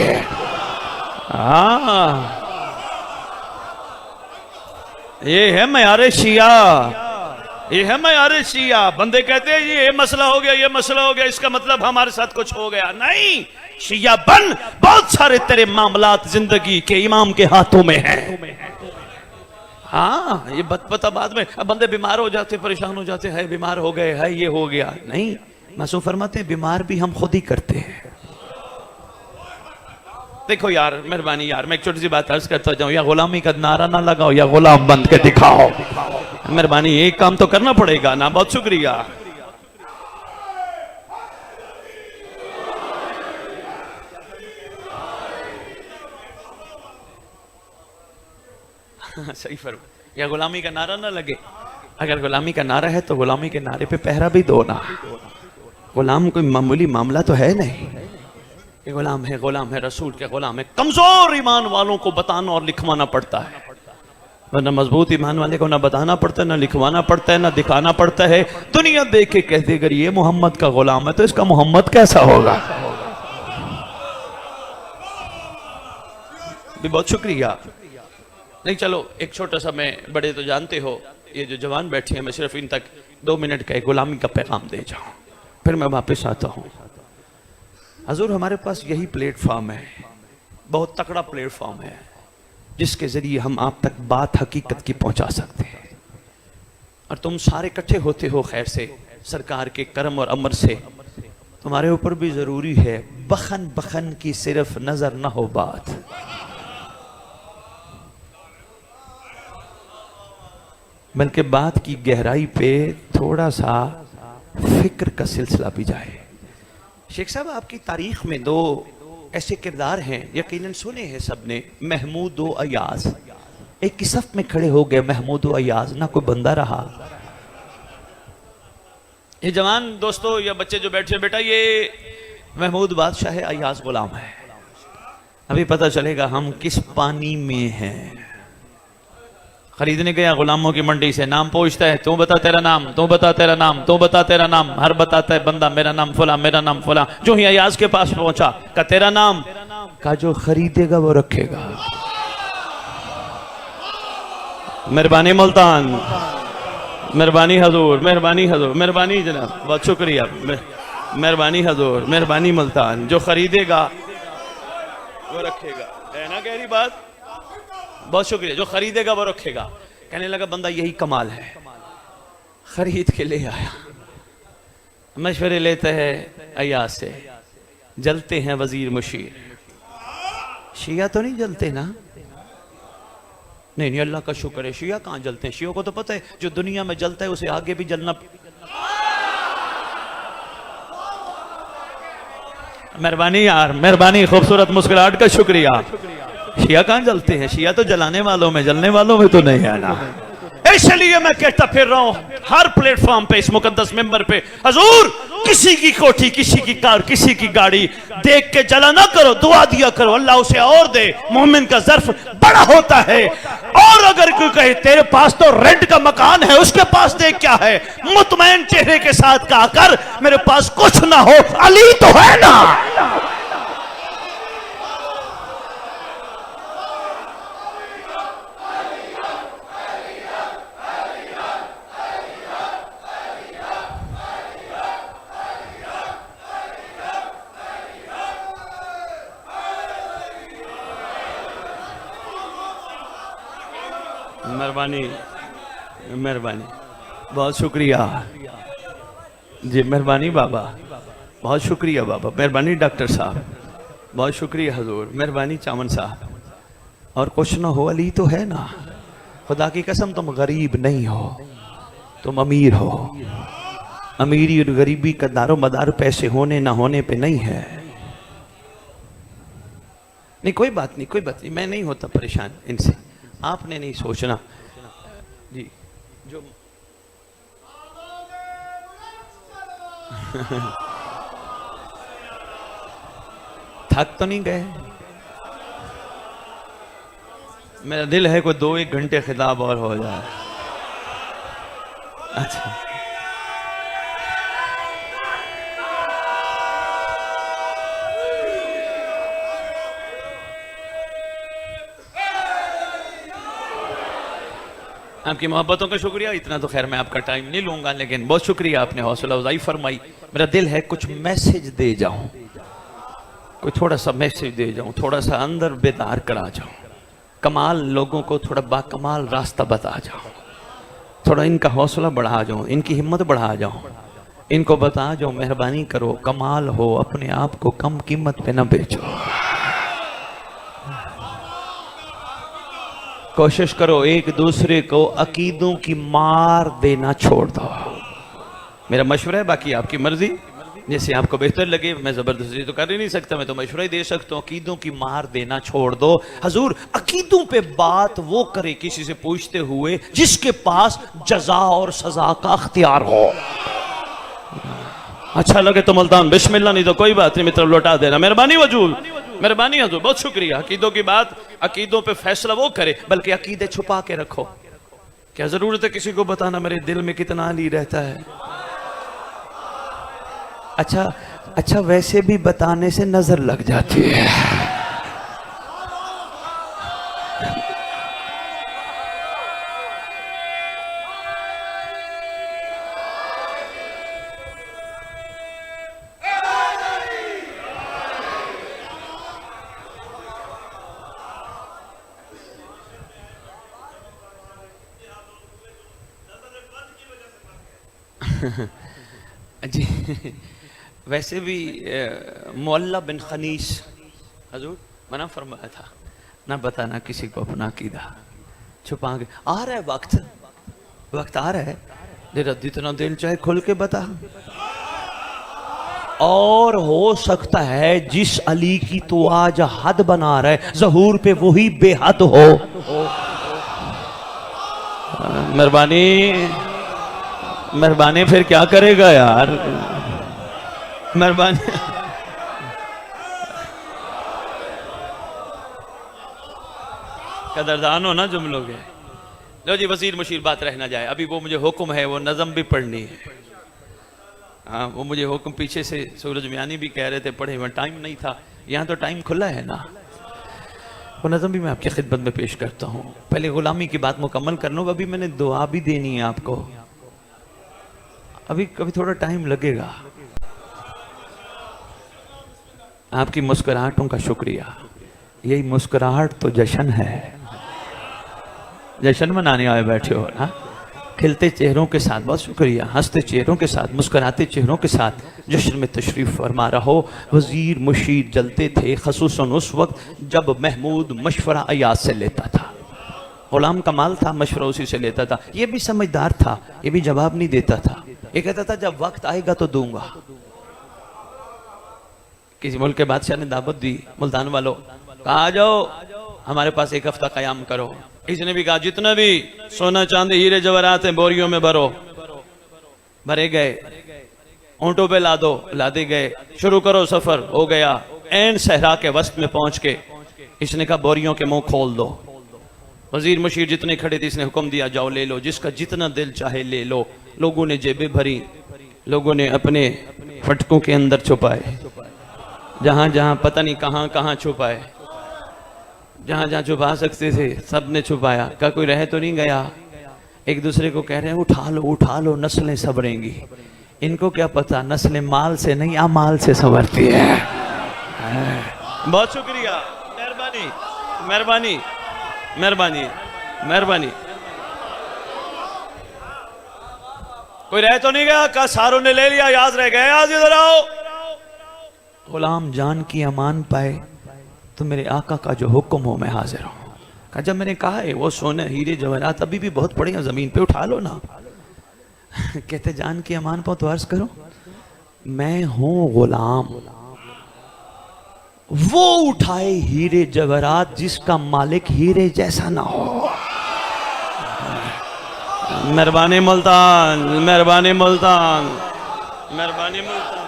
ये है मयारे शिया, ये है मयारे शिया। बंदे कहते हैं ये मसला हो गया, ये मसला हो गया, इसका मतलब हमारे साथ कुछ हो गया। नहीं, शिया बन, बहुत सारे तेरे मामलात जिंदगी के इमाम के हाथों में हैं। हाँ, ये पता बाद में अब बंदे बीमार हो जाते, परेशान हो जाते हैं, बीमार हो गए है, ये हो गया। नहीं, मासूम फरमाते हैं बीमार भी हम खुद ही करते हैं। देखो यार, मेहरबानी यार, मैं एक छोटी सी बात अर्ज करता जाऊं, या गुलामी का नारा ना लगाओ या गुलाम बंद के दिखाओ। मेहरबानी, एक काम तो करना पड़ेगा ना। बहुत शुक्रिया। सही फरमा, या गुलामी का नारा ना लगे। अगर गुलामी का नारा है तो गुलामी के नारे पे पहरा भी दो ना। गुलाम कोई मामूली मामला तो है नहीं। ये गुलाम है, गुलाम है, रसूल के गुलाम है। कमजोर ईमान वालों को बताना और लिखवाना पड़ता है, वरना मजबूत ईमान वाले को ना बताना पड़ता है, ना लिखवाना पड़ता है, ना दिखाना पड़ता है। दुनिया देख के कहती अगर ये मोहम्मद का गुलाम है तो इसका मोहम्मद कैसा होगा। भी बहुत शुक्रिया। नहीं चलो, एक छोटा सा, मैं बड़े तो जानते हो, ये जो जवान बैठे हैं, मैं सिर्फ इन तक 2 मिनट का गुलामी का पैगाम दे जाऊं, फिर मैं वापस आता हूं। हजूर, हमारे पास यही प्लेटफॉर्म है, बहुत तकड़ा प्लेटफॉर्म है, जिसके जरिए हम आप तक बात हकीकत की पहुंचा सकते हैं। और तुम सारे इकट्ठे होते हो खैर से, सरकार के करम और अमर से। तुम्हारे ऊपर भी जरूरी है बखन बखन की सिर्फ नजर न हो बात, बल्कि बात की गहराई पे थोड़ा सा फिक्र का सिलसिला भी जाए। शेख साहब, आपकी तारीख में 2 ऐसे किरदार हैं, यकीनन सुने हैं सबने, महमूद व अयाज। एक की सफ में खड़े हो गए महमूद व अयाज, ना कोई बंदा रहा। ये जवान दोस्तों या बच्चे जो बैठे, बेटा ये महमूद बादशाह है, अयाज गुलाम है। अभी पता चलेगा हम किस पानी में हैं। खरीदने गया गुलामों की मंडी से, नाम पूछता है, तू बता तेरा नाम, तू बता तेरा नाम, तू बता तेरा नाम। हर बताता है बंदा मेरा नाम फला, मेरा नाम फला। जो ही अयाज के पास पहुंचा, का तेरा नाम, का जो खरीदेगा वो रखेगा। मेहरबानी मुल्तान, मेहरबानी हजूर, मेहरबानी हजूर, मेहरबानी जनाब, बहुत शुक्रिया, मेहरबानी हजूर, मेहरबानी मुल्तान। जो खरीदेगा वो रखेगा, है ना गहरी बात। बहुत शुक्रिया। जो खरीदेगा वो रखेगा। कहने लगा बंदा यही कमाल है, खरीद के ले आया, मशवरे लेते हैं अयाज से, जलते हैं वजीर मुशीर। शिया तो नहीं जलते ना? नहीं नहीं, अल्लाह का शुक्र है, शिया कहाँ जलते हैं। शियों को तो पता है जो दुनिया में जलता है उसे आगे भी जलना। मेहरबानी यार, मेहरबानी, खूबसूरत मुस्कुराहट का शुक्रिया। शिया कहाँ जलते हैं? शिया तो जलाने वालों में, जलने वालों में तो नहीं है ना। इसलिए मैं कहता फिर रहा हूं हर प्लेटफॉर्म पे, इस मुकद्दस मेंबर पे, हजूर किसी की कोठी, किसी की कार, किसी की गाड़ी देख के जला ना करो, दुआ दिया करो, अल्लाह उसे और दे। मोमिन का ज़र्फ बड़ा होता है। और अगर कोई कहे तेरे पास तो रेंट का मकान है, उसके पास देख क्या है, मुतमैन चेहरे के साथ कहा कर मेरे पास कुछ ना हो, अली तो है ना। मेहरबानी, मेहरबानी, बहुत शुक्रिया जी, मेहरबानी बाबा, बहुत शुक्रिया बाबा, मेहरबानी डॉक्टर साहब, बहुत शुक्रिया हजूर, मेहरबानी चामन साहब। और कुछ ना हो, अली तो है ना। खुदा की कसम तुम गरीब नहीं हो, तुम अमीर हो। अमीरी और गरीबी का दारो मदार पैसे होने ना होने पे नहीं है। नहीं कोई बात नहीं, कोई बात नहीं, मैं नहीं होता परेशान इनसे, आपने नहीं सोचना जी। जो थक तो नहीं गए? मेरा दिल है कोई 2-1 घंटे खिताब और हो जाए। अच्छा आपकी मोहब्बतों का शुक्रिया। इतना तो खैर मैं आपका टाइम नहीं लूंगा, लेकिन बहुत शुक्रिया, आपने हौसला अफजाई फरमाई। मेरा दिल है कुछ मैसेज दे जाऊं, कोई थोड़ा सा मैसेज दे जाऊं, थोड़ा सा अंदर बेदार करा जाऊं, कमाल लोगों को थोड़ा बाकमाल रास्ता बता जाऊं, थोड़ा इनका हौसला बढ़ा जाऊं, इनकी हिम्मत बढ़ा जाऊं, इनको बता जाऊं मेहरबानी करो, कमाल हो, अपने आप को कम कीमत पे न बेचो। कोशिश करो एक दूसरे को अकीदों की मार देना छोड़ दो। मेरा मशवरा है, बाकी आपकी मर्जी, जैसे आपको बेहतर लगे। मैं जबरदस्ती तो कर ही नहीं सकता, मैं तो मशवरा ही दे सकता हूँ। अकीदों की मार देना छोड़ दो। हजूर अकीदों पे बात वो करे किसी से पूछते हुए जिसके पास जजा और सजा का अख्तियार हो। अच्छा लगे तो मुल्तान बिस्मिल्लाह, नहीं तो कोई बात नहीं, मेरी तरफ लौटा देना। मेहरबानी वजूद, मेहरबानी हजूर, बहुत शुक्रिया। अकीदों की बात, अकीदों पे फैसला वो करे, बल्कि अकीदे छुपा के रखो। क्या जरूरत है किसी को बताना मेरे दिल में कितना अली रहता है? अच्छा वैसे भी बताने से नजर लग जाती है। जी वैसे भी मुअल्ला बिन खनीस हजूर मना फरमाया था ना बताना किसी को अपना अकीदा, छुपा के। आ रहा है वक्त आ रहा है, तेरा जितना दिल चाहे खुल के बता। और हो सकता है जिस अली की तो आज हद बना रहा है, ज़हूर पे वही बेहद हो। मेहरबानी फिर क्या करेगा यार, मेहरबानी। कदरदान हो ना जुमलों के। लो जी वजीर मुशीर बात रह ना जाए, अभी वो मुझे हुक्म है, वो नज़म भी पढ़नी है। हाँ वो मुझे हुक्म पीछे से सूरज मियानी भी कह रहे थे पढ़े, वहाँ टाइम नहीं था, यहाँ तो टाइम खुला है ना। वो नज़म भी मैं आपकी खिदमत में पेश करता हूँ। पहले गुलामी की बात मुकम्मल कर लूँ, अभी मैंने दुआ भी देनी है आपको, अभी कभी थोड़ा टाइम लगेगा। आपकी मुस्कुराहटों का शुक्रिया, यही मुस्कुराहट तो जश्न है। जश्न मनाने आए बैठे हो ना, खिलते चेहरों के साथ, बहुत शुक्रिया, हंसते चेहरों के साथ, मुस्कुराते चेहरों के साथ जश्न में तशरीफ़ फरमा रहो। वज़ीर मुशीर जलते थे ख़ुसूसन उस वक्त जब महमूद मशवरा अयाज से लेता था। गुलाम कमाल था, मशवरा उसी से लेता था। ये भी समझदार था, ये भी जवाब नहीं देता था, ये कहता था जब वक्त आएगा तो दूंगा। किसी मुल्क के बादशाह ने दावत दी मुल्तान वालों, कहा आ जाओ हमारे पास 1 हफ्ता कयाम करो। इसने भी कहा जितना भी सोना चांदी हीरे जवाहरात हैं बोरियों में भरो। भरे गए, ऊंटों पे लादे गए, शुरू करो सफर। हो गया एन सहरा के वस्त में पहुंच के इसने कहा बोरियों के मुंह खोल दो। वजीर मुशीर जितने खड़े थे इसने हुक्म दिया जाओ ले लो, जिसका जितना दिल चाहे ले लो। लोगों ने जेबें भरी, लोगों ने अपने फटकों के अंदर छुपाए, जहां जहां पता नहीं कहां कहां छुपाए, जहां जहां छुपा सकते थे सब ने छुपाया। क्या कोई रह तो नहीं गया? एक दूसरे को कह रहे हैं उठा लो नस्लें संवरेंगी। इनको क्या पता नस्लें माल से नहीं अमाल से संवरती है। बहुत शुक्रिया, मेहरबानी मेहरबानी मेहरबानी मेहरबानी। कोई रह तो नहीं गया? का सारों ने ले लिया, याद रह गए? आज इधर आओ। गुलाम जान की अमान पाए तो मेरे आका का जो हुक्म हो मैं हाजिर हूँ। कहा जब मैंने कहा है वो सोने हीरे जवाहरात अभी भी बहुत पड़े हैं जमीन पे, उठा लो ना। कहते जान की अमान पर तो अर्ज करो, मैं हूं गुलाम, वो उठाए हीरे जवाहरात जिसका मालिक हीरे जैसा ना हो। मेहरबानी मुल्तान, मेहरबानी मुल्तान, मेहरबानी मुल्तान।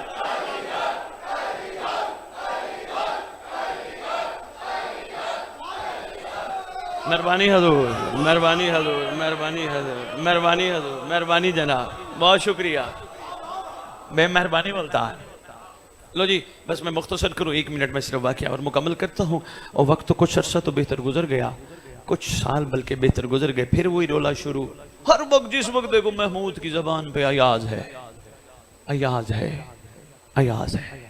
मेहरबानी हजूर, मेहरबानी हजूर, मेहरबानी हजूर, मेहरबानी हजूर, मेहरबानी जनाब, बहुत शुक्रिया, मेहरबानी मुल्तान। लो जी, बस मैं मुख्तसर करूँ, 1 मिनट में सिर्फ वाक़या और मुकम्मल करता हूँ। और वक्त तो कुछ अर्सा तो बेहतर गुजर गया, कुछ साल बल्कि बेहतर गुजर गए, फिर वही रोला शुरू। हर वक्त जिस वक्त देखो महमूद की जबान पे अयाज है, अयाज है, अयाज है।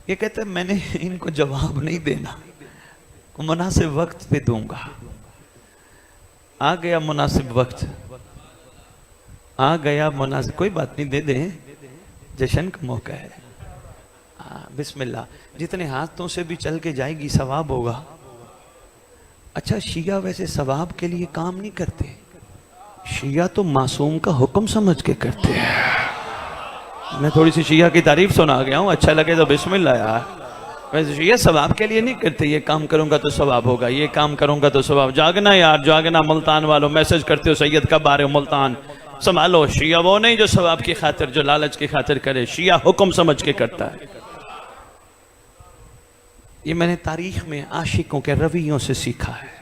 ये कहते हैं मैंने इनको जवाब नहीं देना, मुनासिब वक्त पे दूंगा। आ गया मुनासिब वक्त, आ गया मुनासिब, कोई बात नहीं, दे दें, जश्न का मौका है। बिस्मिल्लाह, जितने हाथों से भी चल के जाएगी सवाब होगा। अच्छा, शिया वैसे सवाब के लिए काम नहीं करते, शिया तो मासूम का हुक्म समझ के करते हैं। मैं थोड़ी सी शिया की तारीफ सुना गया हूँ, अच्छा लगे तो बिस्मिल्लाह यार। वैसे ये सवाब के लिए नहीं करते, ये काम करूंगा तो सवाब होगा, ये काम करूंगा तो सवाब। जागना यार, जागना मुल्तान वालों, मैसेज करते हो सैयद कब आ रहे हो मुल्तान, संभालो। शिया वो नहीं जो सवाब की खातिर, जो लालच की खातिर करे, शिया हुक्म समझ के करता है। ये मैंने तारीख में आशिकों के रवैयों से सीखा है।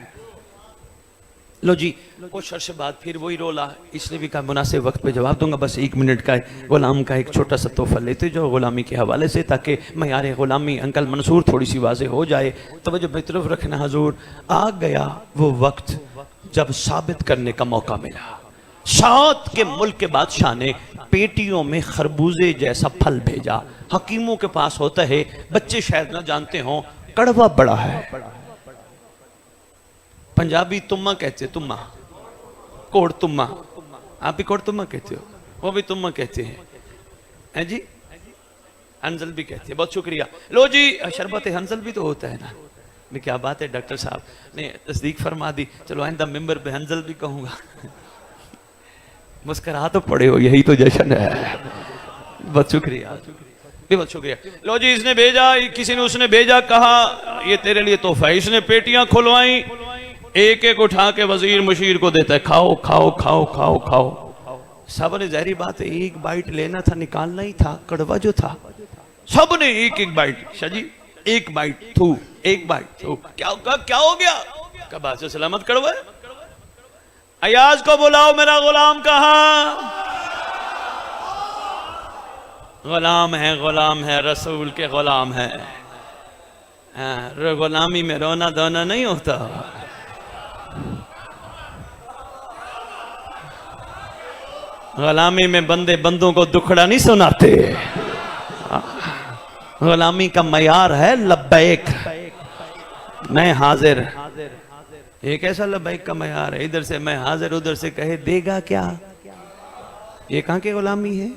लो जी, कुछ अर्से बाद फिर वही रोला, इसलिए भी कहा मुनासिब वक्त पे जवाब दूंगा। बस 1 मिनट का गुलाम का एक छोटा सा तोहफा लेते जाओ गुलामी के हवाले से, ताकि मयार गुलामी अंकल मंसूर थोड़ी सी वाज़ेह हो जाए। तवज्जो मेरी तरफ रखना हजूर। आ गया वो वक्त जब साबित करने का मौका मिला। सात के मुल्क के बादशाह ने पेटियों में खरबूजे जैसा फल भेजा। हकीमों के पास होता है, बच्चे शायद ना जानते हों, कड़वा बड़ा है। पंजाबी तुम्मा कहते, तुम्मा, कोड़ तुम्मा, आप भी कोड़ तुम्मा कहते हो, वो भी तुम्मा कहते हैं जी, हंजल भी कहते हैं। बहुत शुक्रिया। लो जी, शरबत हंजल भी तो होता है ना, मैं क्या बात है, डॉक्टर साहब ने तस्दीक फरमा दी। चलो आइंदा मिंबर पे हंजल भी कहूंगा। मुस्करा तो पड़े हो, यही तो जश्न है। बहुत शुक्रिया, बहुत शुक्रिया। लो जी, इसने भेजा, किसी ने उसने भेजा, कहा ये तेरे लिए तोहफा। इसने पेटियां खुलवाई, एक एक उठा के वजीर मुशीर को देता है, खाओ खाओ खाओ खाओ खाओ। सब ने, जाहिर बात है, एक बाइट लेना था, निकालना ही था, कड़वा जो था। सब ने एक एक बाइट, शाजी एक बाइट थू, एक बाइट थू। क्या हो गया? कब से सलामत कड़वा है। अयाज को बुलाओ, मेरा गुलाम कहाँ? गुलाम है, रसूल के गुलाम है। गुलामी में रोना धोना नहीं होता। गुलामी में बंदे बंदों को दुखड़ा नहीं सुनाते। गुलामी का मयार है लब्बैक, मैं हाजिर। एक ऐसा लब्बैक का मयार है, इधर से मैं हाजिर, उधर से कहे देगा क्या। ये कहाँ के गुलामी है,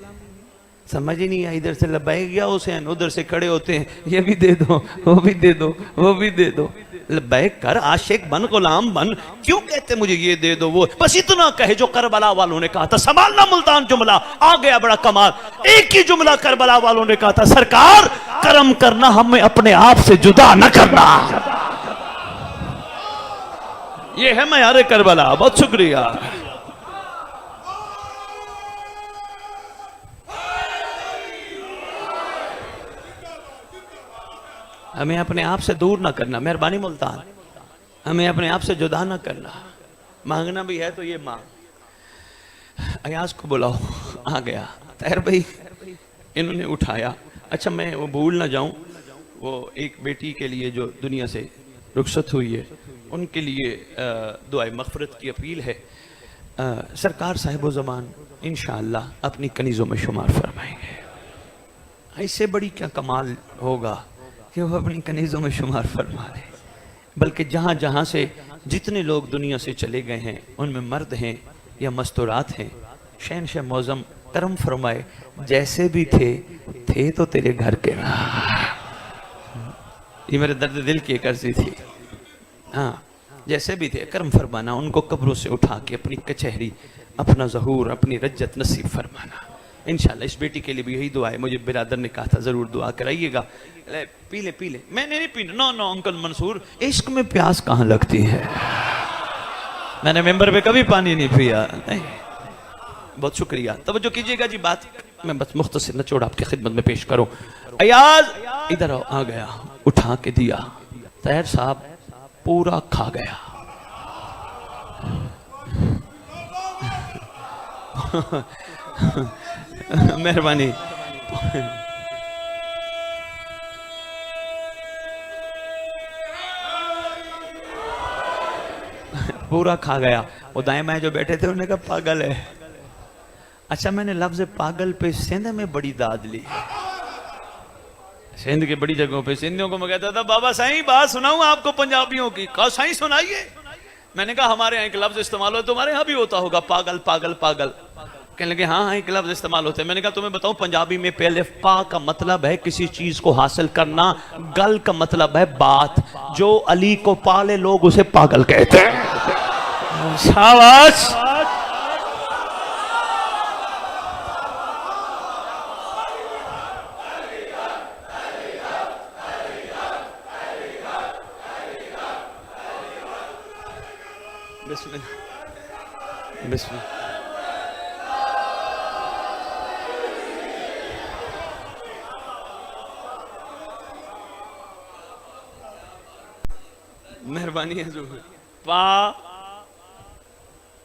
समझ ही नहीं आया। इधर से लब्बैक या हुसैन, उधर से खड़े होते हैं, ये भी दे दो, वो भी दे दो, वो भी दे दो। लब्बैक कर, आशिक बन, गुलाम बन। क्यों कहते मुझे ये दे दो, वो बस इतना कहे जो करबला वालों ने कहा था। संभालना मुल्तान जुमला, आ गया बड़ा कमाल। एक ही जुमला करबला वालों ने कहा था, सरकार करम करना, हमें अपने आप से जुदा न करना। ये है मयार करबला। बहुत शुक्रिया। हमें अपने आप से दूर ना करना, मेहरबानी मुल्तान, हमें अपने आप से जुदा ना करना। मांगना भी है तो ये मांग। अयाज को बुलाओ, आ गया। तैर भाई, इन्होंने उठाया। अच्छा, मैं वो भूल ना जाऊं, वो एक बेटी के लिए जो दुनिया से रुखसत हुई है, उनके लिए दुआए मग़फ़िरत की अपील है। सरकार साहिब ज़मान इंशाअल्लाह अपनी कनीज़ों में शुमार फरमाएंगे। इससे बड़ी क्या कमाल होगा कि वो अपनी कनीज़ों में शुमार फरमा ले। बल्कि जहाँ जहाँ से जितने लोग दुनिया से चले गए हैं, उनमें मर्द हैं या मस्तूरात हैं, शहनशाह मौज़म करम फरमाए, जैसे भी थे तो तेरे घर के ना। ये मेरे दर्द दिल की एक अर्ज़ी थी। हाँ, जैसे भी थे करम फरमाना, उनको कब्रों से उठा के अपनी कचहरी, अपना ज़हूर, अपनी रज्जत नसीब फरमाना। इंशाल्लाह इस बेटी के लिए भी यही दुआ है। मुझे बिरादर ने कहा था ज़रूर दुआ कराइएगा। पी ले पी ले। मैंने नहीं पीना। नो नो अंकल मंसूर, इश्क में प्यास कहाँ लगती है। मैंने मेंबर पे कभी पानी नहीं पिया। नहीं, बहुत शुक्रिया। तवज्जो कीजिएगा जी, बात मैं बस मुख्तसर निचोड़ आपकी खिदमत में पेश करूं। अयाज इधर आ गया, उठा के दिया। तैर साहब पूरा खा गया। मेहरबानी। पूरा खा गया। वो दाएं बाएं जो बैठे थे उन्होंने कहा पागल है। अच्छा, मैंने लफ्ज पागल पे सिंध में बड़ी दाद ली। सिंध के बड़ी जगहों पे सिंधियों को मैं कहता था बाबा साईं बात सुनाऊं आपको पंजाबियों की। कहा साईं सुनाइए। मैंने कहा हमारे यहाँ एक लफ्ज इस्तेमाल हो, तुम्हारे यहाँ भी होता होगा, पागल पागल पागल। कहने लगे हाँ हाँ एक लफ्ज इस्तेमाल होता है। मैंने कहा तुम्हें बताऊं, पंजाबी में पहले पा का मतलब है किसी चीज को हासिल करना, गल का मतलब है बात। जो अली को पाले लोग उसे पागल कहते हैं। शाबाश। बिस्मिल्लाह बिस्मिल्लाह। मेहरबानी है जो पा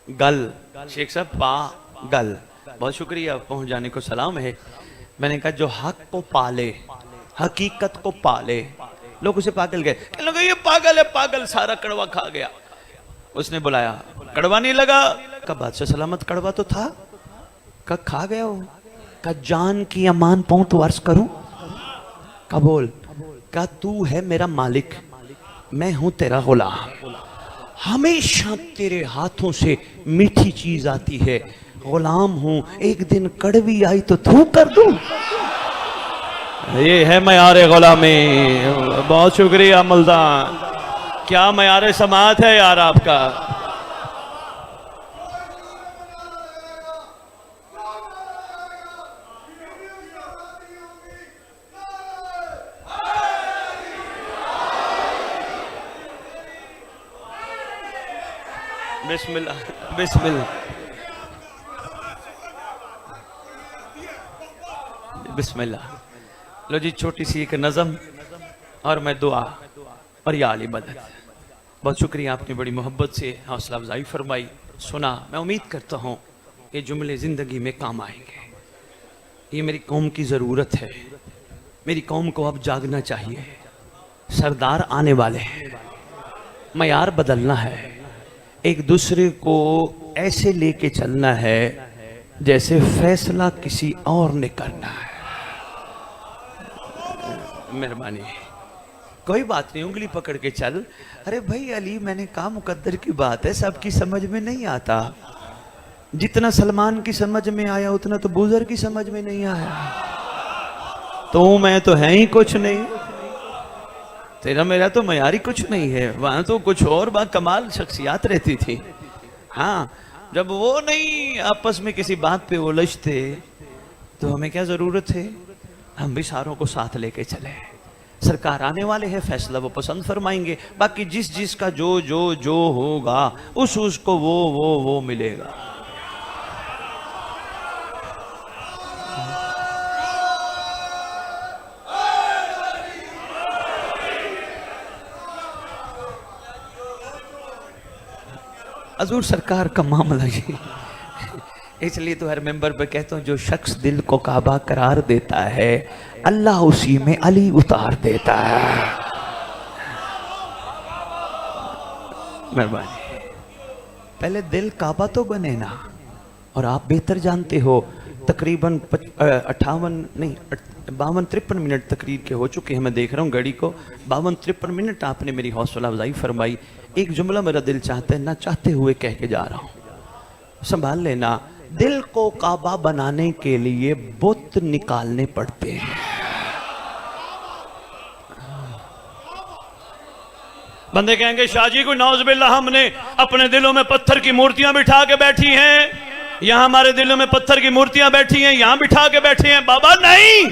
गल। शेख साहब पा गल, बहुत शुक्रिया, पहुंच जाने को सलाम है। मैंने कहा जो हक को पाले, हकीकत को पाले, लोग उसे पागल गए। कहने लगे ये पागल है पागल, सारा कड़वा खा गया। उसने बुलाया, कड़वा नहीं लगा। कहा बादशाह सलामत कड़वा तो था। कहा खा गया हो। कहा जान की अमान पाऊं तो अर्ज करूं। कहा बोल। कहा तू है मेरा मालिक, मैं हूं तेरा गुलाम। हमेशा तेरे हाथों से मीठी चीज आती है। गुलाम हूं, एक दिन कड़वी आई तो थूक कर दूं। ये है मयारे गुलामी। बहुत शुक्रिया मुल्तान, क्या मयारे समात है यार आपका। बिस्मिल्लाह बिस्मिल्लाह बिस्मिल्लाह। लो जी, छोटी सी एक नज़म और मैं दुआ और या अली मदद। बहुत शुक्रिया, आपने बड़ी मोहब्बत से हौसला अफजाई फरमाई, सुना। मैं उम्मीद करता हूँ ये जुमले ज़िंदगी में काम आएंगे। ये मेरी कौम की ज़रूरत है। मेरी कौम को अब जागना चाहिए। सरदार आने वाले हैं, मयार बदलना है। एक दूसरे को ऐसे लेके चलना है जैसे फैसला किसी और ने करना है। मेहरबानी, कोई बात नहीं, उंगली पकड़ के चल। अरे भाई अली, मैंने कहा मुकद्दर की बात है, सबकी समझ में नहीं आता। जितना सलमान की समझ में आया उतना तो बूजर की समझ में नहीं आया। तो मैं तो है ही कुछ नहीं, तेरा मेरा तो मयारी कुछ नहीं है। वहां तो कुछ और बात कमाल शख्सियात रहती थी। हाँ, जब वो नहीं आपस में किसी बात पे उलझते तो हमें क्या जरूरत है। हम भी सारों को साथ लेके चले। सरकार आने वाले हैं, फैसला वो पसंद फरमाएंगे। बाकी जिस जिस का जो जो जो होगा उस उसको वो मिलेगा। हजूर सरकार का मामला ये, इसलिए तो हर मेंबर पे कहता हूँ जो शख्स दिल को काबा करार देता है अल्लाह उसी में अली उतार देता है। मेहरबानी, पहले दिल काबा तो बने ना। और आप बेहतर जानते हो, तकरीबन 52-53 मिनट तकरीर के हो चुके हैं। मैं देख रहा हूँ घड़ी को, 52-53 मिनट आपने मेरी हौसला अफजाई फरमाई। एक जुमला मेरा दिल चाहता है, ना चाहते हुए कह के जा रहा हूँ, संभाल लेना। दिल को काबा बनाने के लिए बुत निकालने पड़ते हैं। बंदे कहेंगे शाह जी कोई नौज़बिल्लाह हमने अपने दिलों में पत्थर की मूर्तियां बिठा के बैठी हैं, यहां हमारे दिलों में पत्थर की मूर्तियां बैठी हैं, यहां बिठा के बैठे हैं। बाबा नहीं,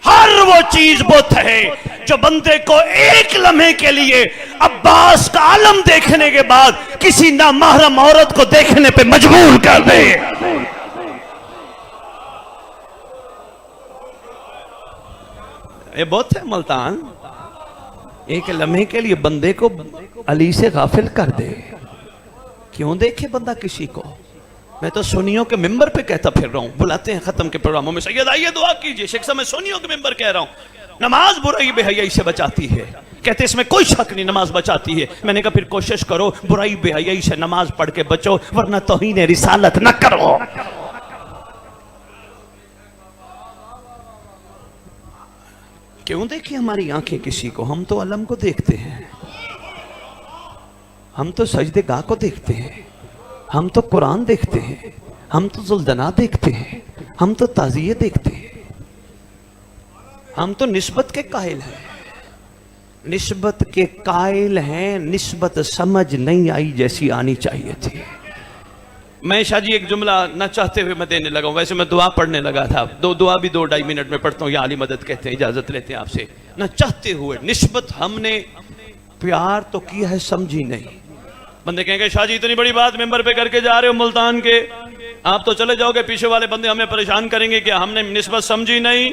हर वो चीज बुत है जो बंदे को एक लम्हे के लिए अब्बास का आलम देखने के बाद किसी नामहरम औरत को देखने पे मजबूर कर दे। ये बुत है मुल्तान, एक लम्हे के लिए बंदे को अली से गाफिल कर दे। क्यों देखे बंदा किसी को? मैं तो सुन्नियों के मिंबर पे कहता फिर रहा हूं, बुलाते हैं खत्म के प्रोग्रामों में, सैयद आइए दुआ कीजिए। शेख साहब मैं सुन्नियों के मिंबर कह रहा हूं नमाज बुराई बेहयाई से बचाती है। कहते इसमें कोई शक नहीं, नमाज बचाती है। मैंने कहा फिर कोशिश करो बुराई बेहयाई से नमाज पढ़ के बचो, वरना तौहीन रिसालत न करो। क्यों देखिए हमारी आंखें किसी को? हम तो अलम को देखते हैं, हम तो सजदेगाह को देखते हैं, हम तो कुरान देखते हैं, हम तो जुल्दना देखते हैं, हम तो ताज़िये देखते हैं, हम तो निस्बत के कायल हैं, निस्बत के कायल हैं। निस्बत समझ नहीं आई जैसी आनी चाहिए थी। मैं शाह जी एक जुमला न चाहते हुए मैं देने लगा हूं, वैसे मैं दुआ पढ़ने लगा था। दुआ भी 2-2.5 मिनट में पढ़ता हूँ, या अली मदद कहते हैं, इजाजत लेते हैं आपसे। न चाहते हुए निस्बत हमने प्यार तो किया है, समझी नहीं। बंदे कहेंगे शाह जी इतनी बड़ी बात मेंबर पे करके जा रहे हो मुल्तान के, आप तो चले जाओगे, पीछे वाले बंदे हमें परेशान करेंगे क्या? हमने निस्बत समझी नहीं।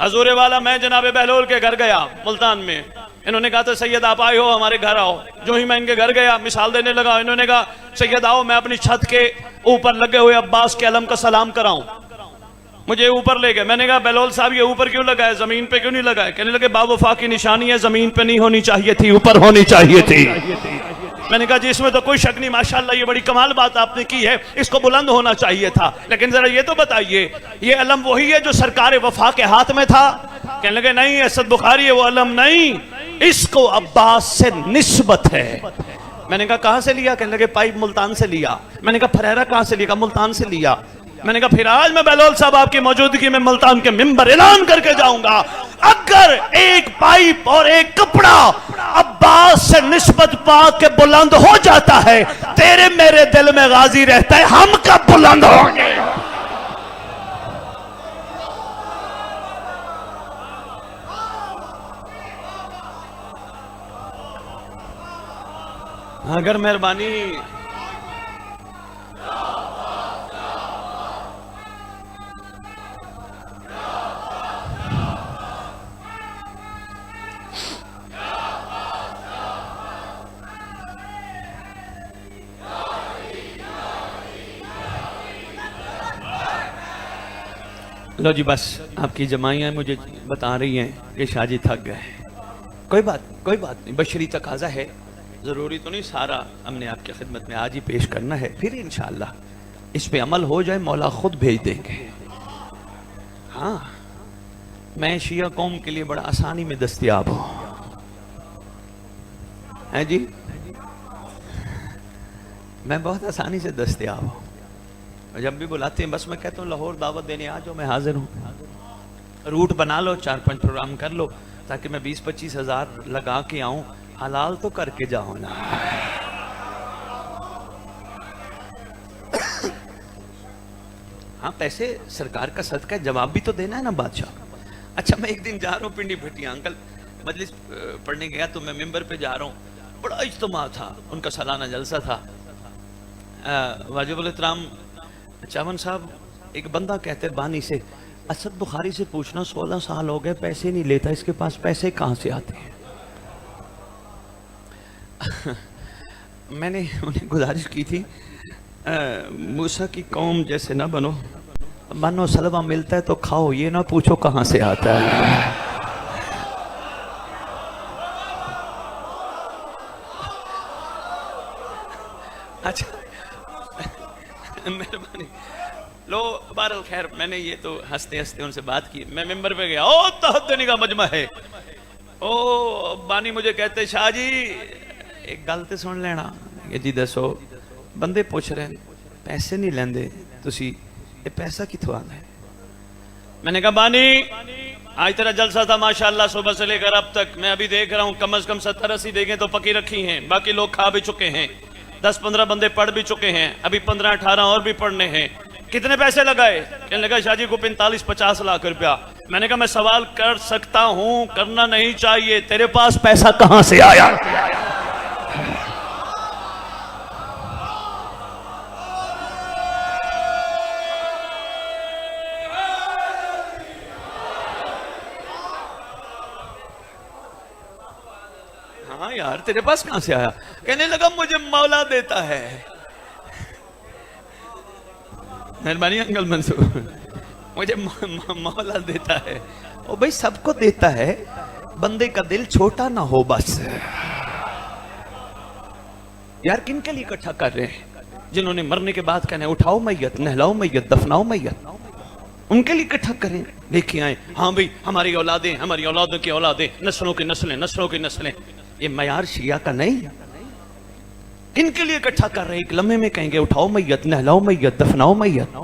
हजूरे वाला मैं जनाब बहलोल के घर गया मुल्तान में, इन्होंने कहा था सैयद आप आए हो हमारे घर आओ। जो ही मैं इनके घर गया मिसाल देने लगा, इन्होंने कहा सैयद आओ मैं अपनी छत के ऊपर लगे हुए अब्बास के अलम का सलाम कराऊं। मुझे ऊपर ले गए। मैंने कहा बहलोल साहब ये ऊपर क्यों लगा है, जमीन पे क्यों नहीं लगा है? कहने लगे बावफा की निशानी है, जमीन पे नहीं होनी चाहिए थी, ऊपर होनी चाहिए थी। मैंने कहा जी इसमें तो कोई शक नहीं, माशाल्लाह ये बड़ी कमाल बात आपने की है, इसको बुलंद होना चाहिए था। लेकिन जरा ये तो बताइए ये अलम वही है जो सरकार वफा के हाथ में था? कहने लगे नहीं असद बुखारी है वो अलम नहीं, इसको अब्बास से निस्बत है। मैंने कहा कहां से लिया? कहने लगे पाइप मुल्तान से लिया। मैंने कहा फरेरा कहां से लिया? मुल्तान से लिया। मैंने कहा फिर आज मैं बहलोल साहब आपकी मौजूदगी में मुल्तान के मिंबर ऐलान करके जाऊंगा, अगर एक पाइप और एक कपड़ा अब्बास से निस्बत पा के बुलंद हो जाता है, तेरे मेरे दिल में गाजी रहता है हम कब बुलंद होंगे? अगर मेहरबानी लो जी बस आपकी जमाइयाँ मुझे बता रही हैं कि शाहजी थक गए। कोई बात नहीं, बशरी तकाजा है, ज़रूरी तो नहीं सारा हमने आपकी खिदमत में आज ही पेश करना है, फिर इंशाअल्लाह इस पे अमल हो जाए मौला खुद भेज देंगे। हाँ मैं शिया कौम के लिए बड़ा आसानी में दस्तयाब हूँ, है जी, मैं बहुत आसानी से दस्तयाब हूँ। जब भी बुलाते हैं बस मैं कहता हूँ लाहौर दावत देने आ जाओ, मैं हाजिर हूँ। रूट बना लो, 4-5 प्रोग्राम कर लो ताकि मैं 20-25 हज़ार लगा के आऊँ, हलाल तो करके जाओ ना। हाँ पैसे सरकार का सदका है, जवाब भी तो देना है ना बादशाह। अच्छा मैं एक दिन जा रहा हूँ पिंडी भटिया अंकल मजलिस पढ़ने गया, तो मैं मिंबर पे जा रहा हूँ, बड़ा इज्तिमा था, उनका सालाना जलसा था। वाजिबुल इहतराम चावन साहब एक बंदा कहते बानी से, असद बुखारी से पूछना 16 साल हो गए पैसे नहीं लेता, इसके पास पैसे कहाँ से आते हैं? मैंने उन्हें गुजारिश की थी मूसा की कौम जैसे ना बनो, मानो सलवा मिलता है तो खाओ, ये ना पूछो कहाँ से आता है। अच्छा मेहरबानी लो बारल खैर, मैंने ये तो हंसते हंसते उनसे बात की। मैं मेंबर पे गया, ओ तहद्दनी का मजमा है, ओ बानी मुझे कहते शाह जी एक गल तो सुन लेना। ये जी दसो बंदे पूछ रहे पैसे नहीं लेंदे तुसी, ये पैसा किथों आंदा है? मैंने कहा बानी आज तेरा जलसा था माशाल्लाह सुबह से लेकर अब तक। मैं अभी देख रहा हूं कम से कम 70-80 देखें तो पकी रखी हैं, बाकी लोग खा भी चुके हैं। 10-15 बंदे पढ़ भी चुके हैं, अभी 15-18 और भी पढ़ने हैं। कितने पैसे लगाए? कहने लगा शाहजी को 45-50 लाख रुपया। मैंने कहा मैं सवाल कर सकता हूं, करना नहीं चाहिए, तेरे पास पैसा कहां से आया? हाँ यार तेरे पास कहां से आया? कहने लगा मुझे मौला देता है। मेहरबानी अंकल मंसूर, मुझे मौला देता है। ओ भाई सबको देता है, बंदे का दिल छोटा ना हो बस। यार किन के लिए इकट्ठा कर रहे हैं? जिन्होंने मरने के बाद कहना उठाओ मैयत, नहलाओ मैयत, दफनाओ मैयत, उनके लिए इकट्ठा करें। लेके आए हाँ भाई हमारी औलादें, हमारी औलादों की औलादें, नस्लों की नस्लें, नस्लों की नस्लें। ये मयार शिया का नहीं। इनके लिए इकट्ठा कर रहे हैं, एक लम्हे में कहेंगे उठाओ मैयत, नहलाओ मैयत, दफनाओ मैयत,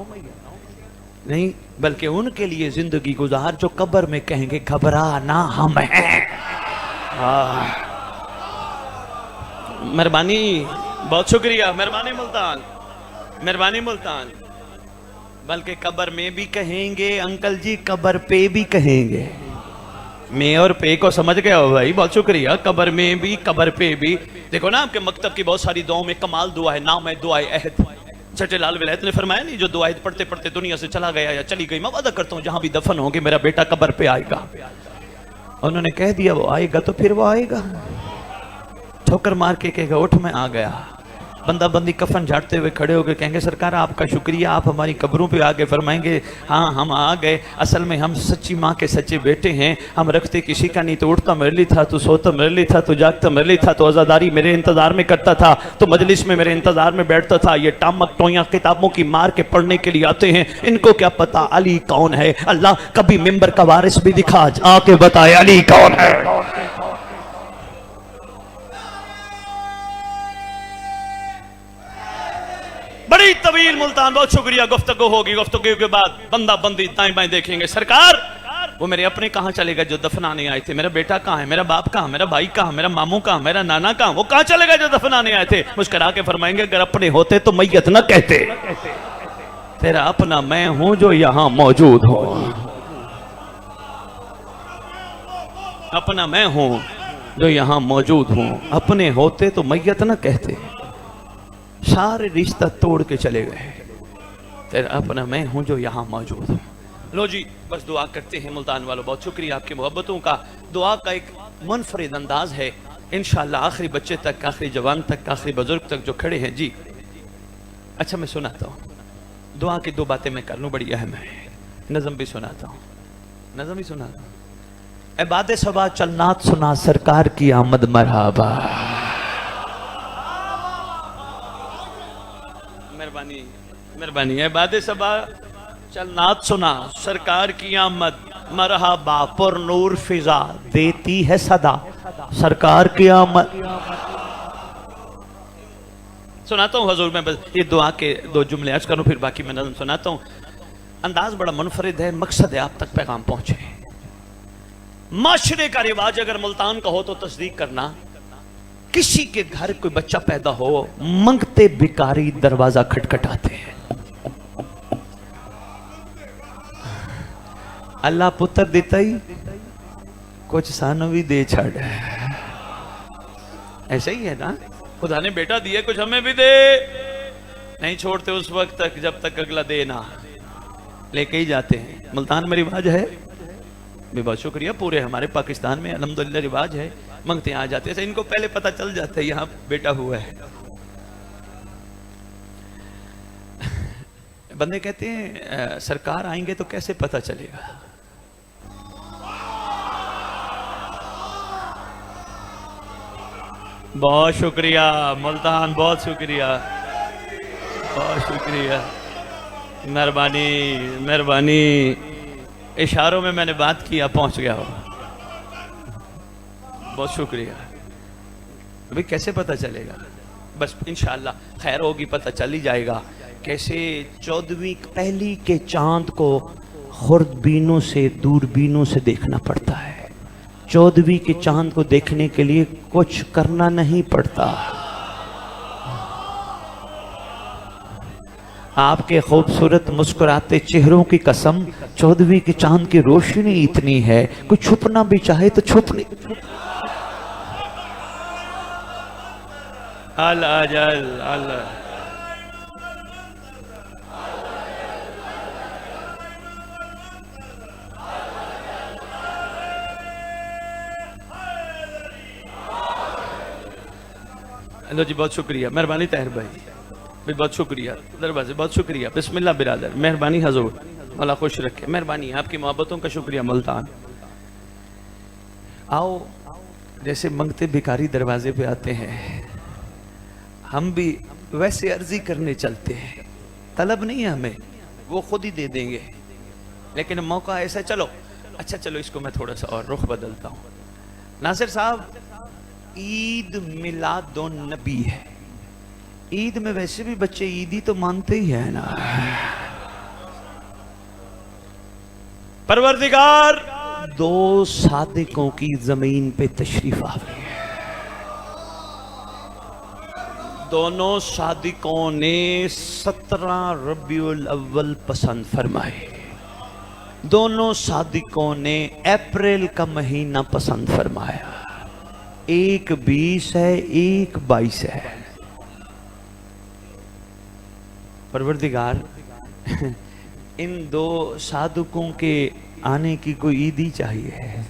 नहीं बल्कि उनके लिए जिंदगी गुजार जो कब्र में कहेंगे घबरा ना हम हैं। मेहरबानी, बहुत शुक्रिया, मेहरबानी मुल्तान, मेहरबानी मुल्तान। बल्कि कब्र में भी कहेंगे अंकल जी, कब्र पे भी कहेंगे। मैं और पे को समझ गया हो भाई, बहुत शुक्रिया। कब्र में भी कब्र पे भी। देखो ना आपके मकतब की बहुत सारी दुआओं में कमाल दुआ है, नाम है दुआए अहद। छठे लाल विलायत ने फरमाया नहीं, जो दुआ पढ़ते पढ़ते दुनिया से चला गया या चली गई, मैं वादा करता हूँ जहां भी दफन होंगे मेरा बेटा कब्र पे आएगा। उन्होंने कह दिया वो आएगा तो फिर वो आएगा। ठोकर मार के कहेगा उठ मैं आ गया। बंदा बंदी कफन झाड़ते हुए खड़े होकर कहेंगे सरकार आपका शुक्रिया, आप हमारी कब्रों पे आगे। फरमाएंगे हाँ हम आ गए, असल में हम सच्ची माँ के सच्चे बेटे हैं। हम रखते किसी का नहीं, तो उठता मेरे लिए था, तो सोता मेरे लिए था, तो जागता मेरे लिए था, तो आज़ादारी मेरे इंतजार में करता था, तो मजलिस में मेरे इंतजार में बैठता था। ये टामक टोया किताबों की मार के पढ़ने के लिए आते हैं, इनको क्या पता अली कौन है। अल्लाह कभी मिंबर का वारिस भी दिखा आके बताए अली कौन है। बड़ी तवील मुल्तान, बहुत शुक्रिया। गुफ्तगू होगी, गुफ्तगू के बाद बंदा बंदी दाएं बाएं देखेंगे। सरकार वो मेरे अपने कहां चले गए जो दफनाने आए थे? मेरा बेटा कहां है, मेरा बाप कहां, मेरा भाई कहां, मेरा मामू कहां, मेरा नाना कहां? वो कहां चले गए जो दफनाने आए थे? मुस्कुरा के फरमाएंगे अगर अपने होते तो मैयत न कहते, तेरा अपना मैं हूं जो यहां मौजूद हूं। अपना मैं हूं जो यहां मौजूद हूं, अपने होते तो मैयत न कहते। सारे रिश्ता तोड़ के चले गए, तेरा अपना मैं हूं जो यहां मौजूद हूं। लो जी बस दुआ करते हैं मुल्तान वालों, बहुत शुक्रिया आपकी मोहब्बतों का। दुआ का एक मुनफरिद अंदाज है इंशाअल्लाह, आखिरी बच्चे तक, आखिरी जवान तक, आखिरी बुजुर्ग तक जो खड़े हैं। जी अच्छा मैं सुनाता हूँ, दुआ की दो बातें मैं कर लूँ, बड़ी अहम है। नज़म भी सुनाता हूँ, नज़म भी सुनाता हूँ। इबादे सबा चलनात सुना, सरकार की आमद मरहबा। मेहरबानी मेहरबानी। इबादे सबा चलनात सुना, सरकार की आमद मरहबा। पुर नूर फिजा देती है सदा, सरकार की आमद। सुनाता हूँ हजूर, मैं बस ये दुआ के दो जुमले अर्ज करूँ फिर बाकी मैं नज़म सुनाता हूँ। अंदाज बड़ा मुनफरिद है, मकसद है आप तक पैगाम पहुंचे। माशरे का रिवाज अगर मुल्तान का हो तो तस्दीक करना, किसी के घर कोई बच्चा पैदा हो, मंगते भिखारी दरवाजा खटखटाते हैं। अल्लाह पुत्र देता ही कुछ सानू भी दे छड़। ऐसा ही है ना, खुदा ने बेटा दिया कुछ हमें भी दे। नहीं छोड़ते उस वक्त तक जब तक अगला दे ना, लेके ही जाते हैं। मुल्तान में रिवाज है, बहुत शुक्रिया। पूरे हमारे पाकिस्तान में अल्हम्दुलिल्लाह रिवाज है, मंगते आ जाते हैं। इनको पहले पता चल जाता है यहाँ बेटा हुआ है। बंदे कहते हैं सरकार आएंगे तो कैसे पता चलेगा? बहुत शुक्रिया मुल्तान, बहुत शुक्रिया, बहुत शुक्रिया, मेहरबानी मेहरबानी। इशारों में मैंने बात किया, पहुंच गया हो, बहुत शुक्रिया। अभी कैसे पता चलेगा? बस इंशाअल्लाह खैर होगी, पता चल ही जाएगा। कैसे 14वीं पहली के चांद को खुर्दबीनों से, दूरबीनों से देखना पड़ता है। 14वीं के चांद को देखने के लिए कुछ करना नहीं पड़ता। आपके खूबसूरत मुस्कुराते चेहरों की कसम, 14वीं के चांद की रोशनी इतनी है, कोई छुपना भी चाहे तो छुप नहीं। अल्लाह लो जी, बहुत शुक्रिया, मेहरबानी ताहिर भाई, बहुत शुक्रिया दरवाजे, बहुत शुक्रिया। बिस्मिल्लाह बिरादर, मेहरबानी हजूर, अल्लाह खुश रखे, मेहरबानी आपकी मोहब्बतों का शुक्रिया मुल्तान। आओ, जैसे मंगते भिखारी दरवाजे पे आते हैं, हम भी वैसे अर्जी करने चलते हैं। तलब नहीं है हमें, वो खुद ही दे देंगे, लेकिन मौका ऐसा, चलो अच्छा चलो इसको मैं थोड़ा सा और रुख बदलता हूँ। नासिर साहब, ईद मिलादुन नबी है। ईद में वैसे भी बच्चे ईदी तो मानते ही है ना। परवरदिगार दो सादिकों की जमीन पे तशरीफ आवे। दोनों सादिकों ने 17 रबीउल अव्वल पसंद फरमाए। दोनों सादिकों ने अप्रैल का महीना पसंद फरमाया। एक 20 है, एक 22 है। परवरदिगार इन दो साधुकों के आने की कोई ईद ही चाहिए।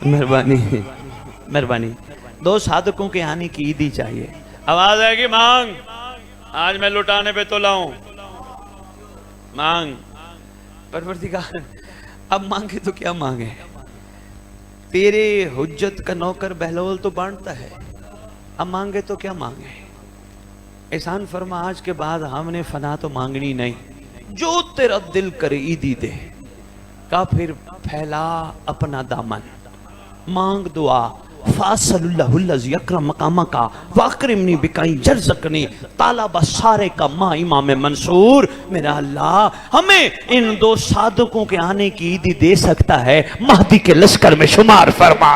मेहरबानी मेहरबानी, दो साधुकों के आने की ईद ही चाहिए। आवाज आएगी मांग, आज मैं लुटाने पे तो लाऊं मांग। परवरदिगार अब मांगे तो क्या मांगे, तेरे हुज्जत का नौकर बहलोल तो बांटता है, अब मांगे तो क्या मांगे। एहसान फरमा, आज के बाद हमने फना तो मांगनी नहीं, जो तेरा दिल करे ईदी दे। का फिर फैला अपना दामन, मांग दुआ, फासलुल्लाहुल्लज़ी अकरम मकामा का वाकरिमनी बिकाई जरज़कनी ताला बसारे का माँ इमाम मंसूर। मेरा अल्लाह हमें इन दो साधुकों के आने की ईदी दे सकता है, महदी के लश्कर में शुमार फरमा।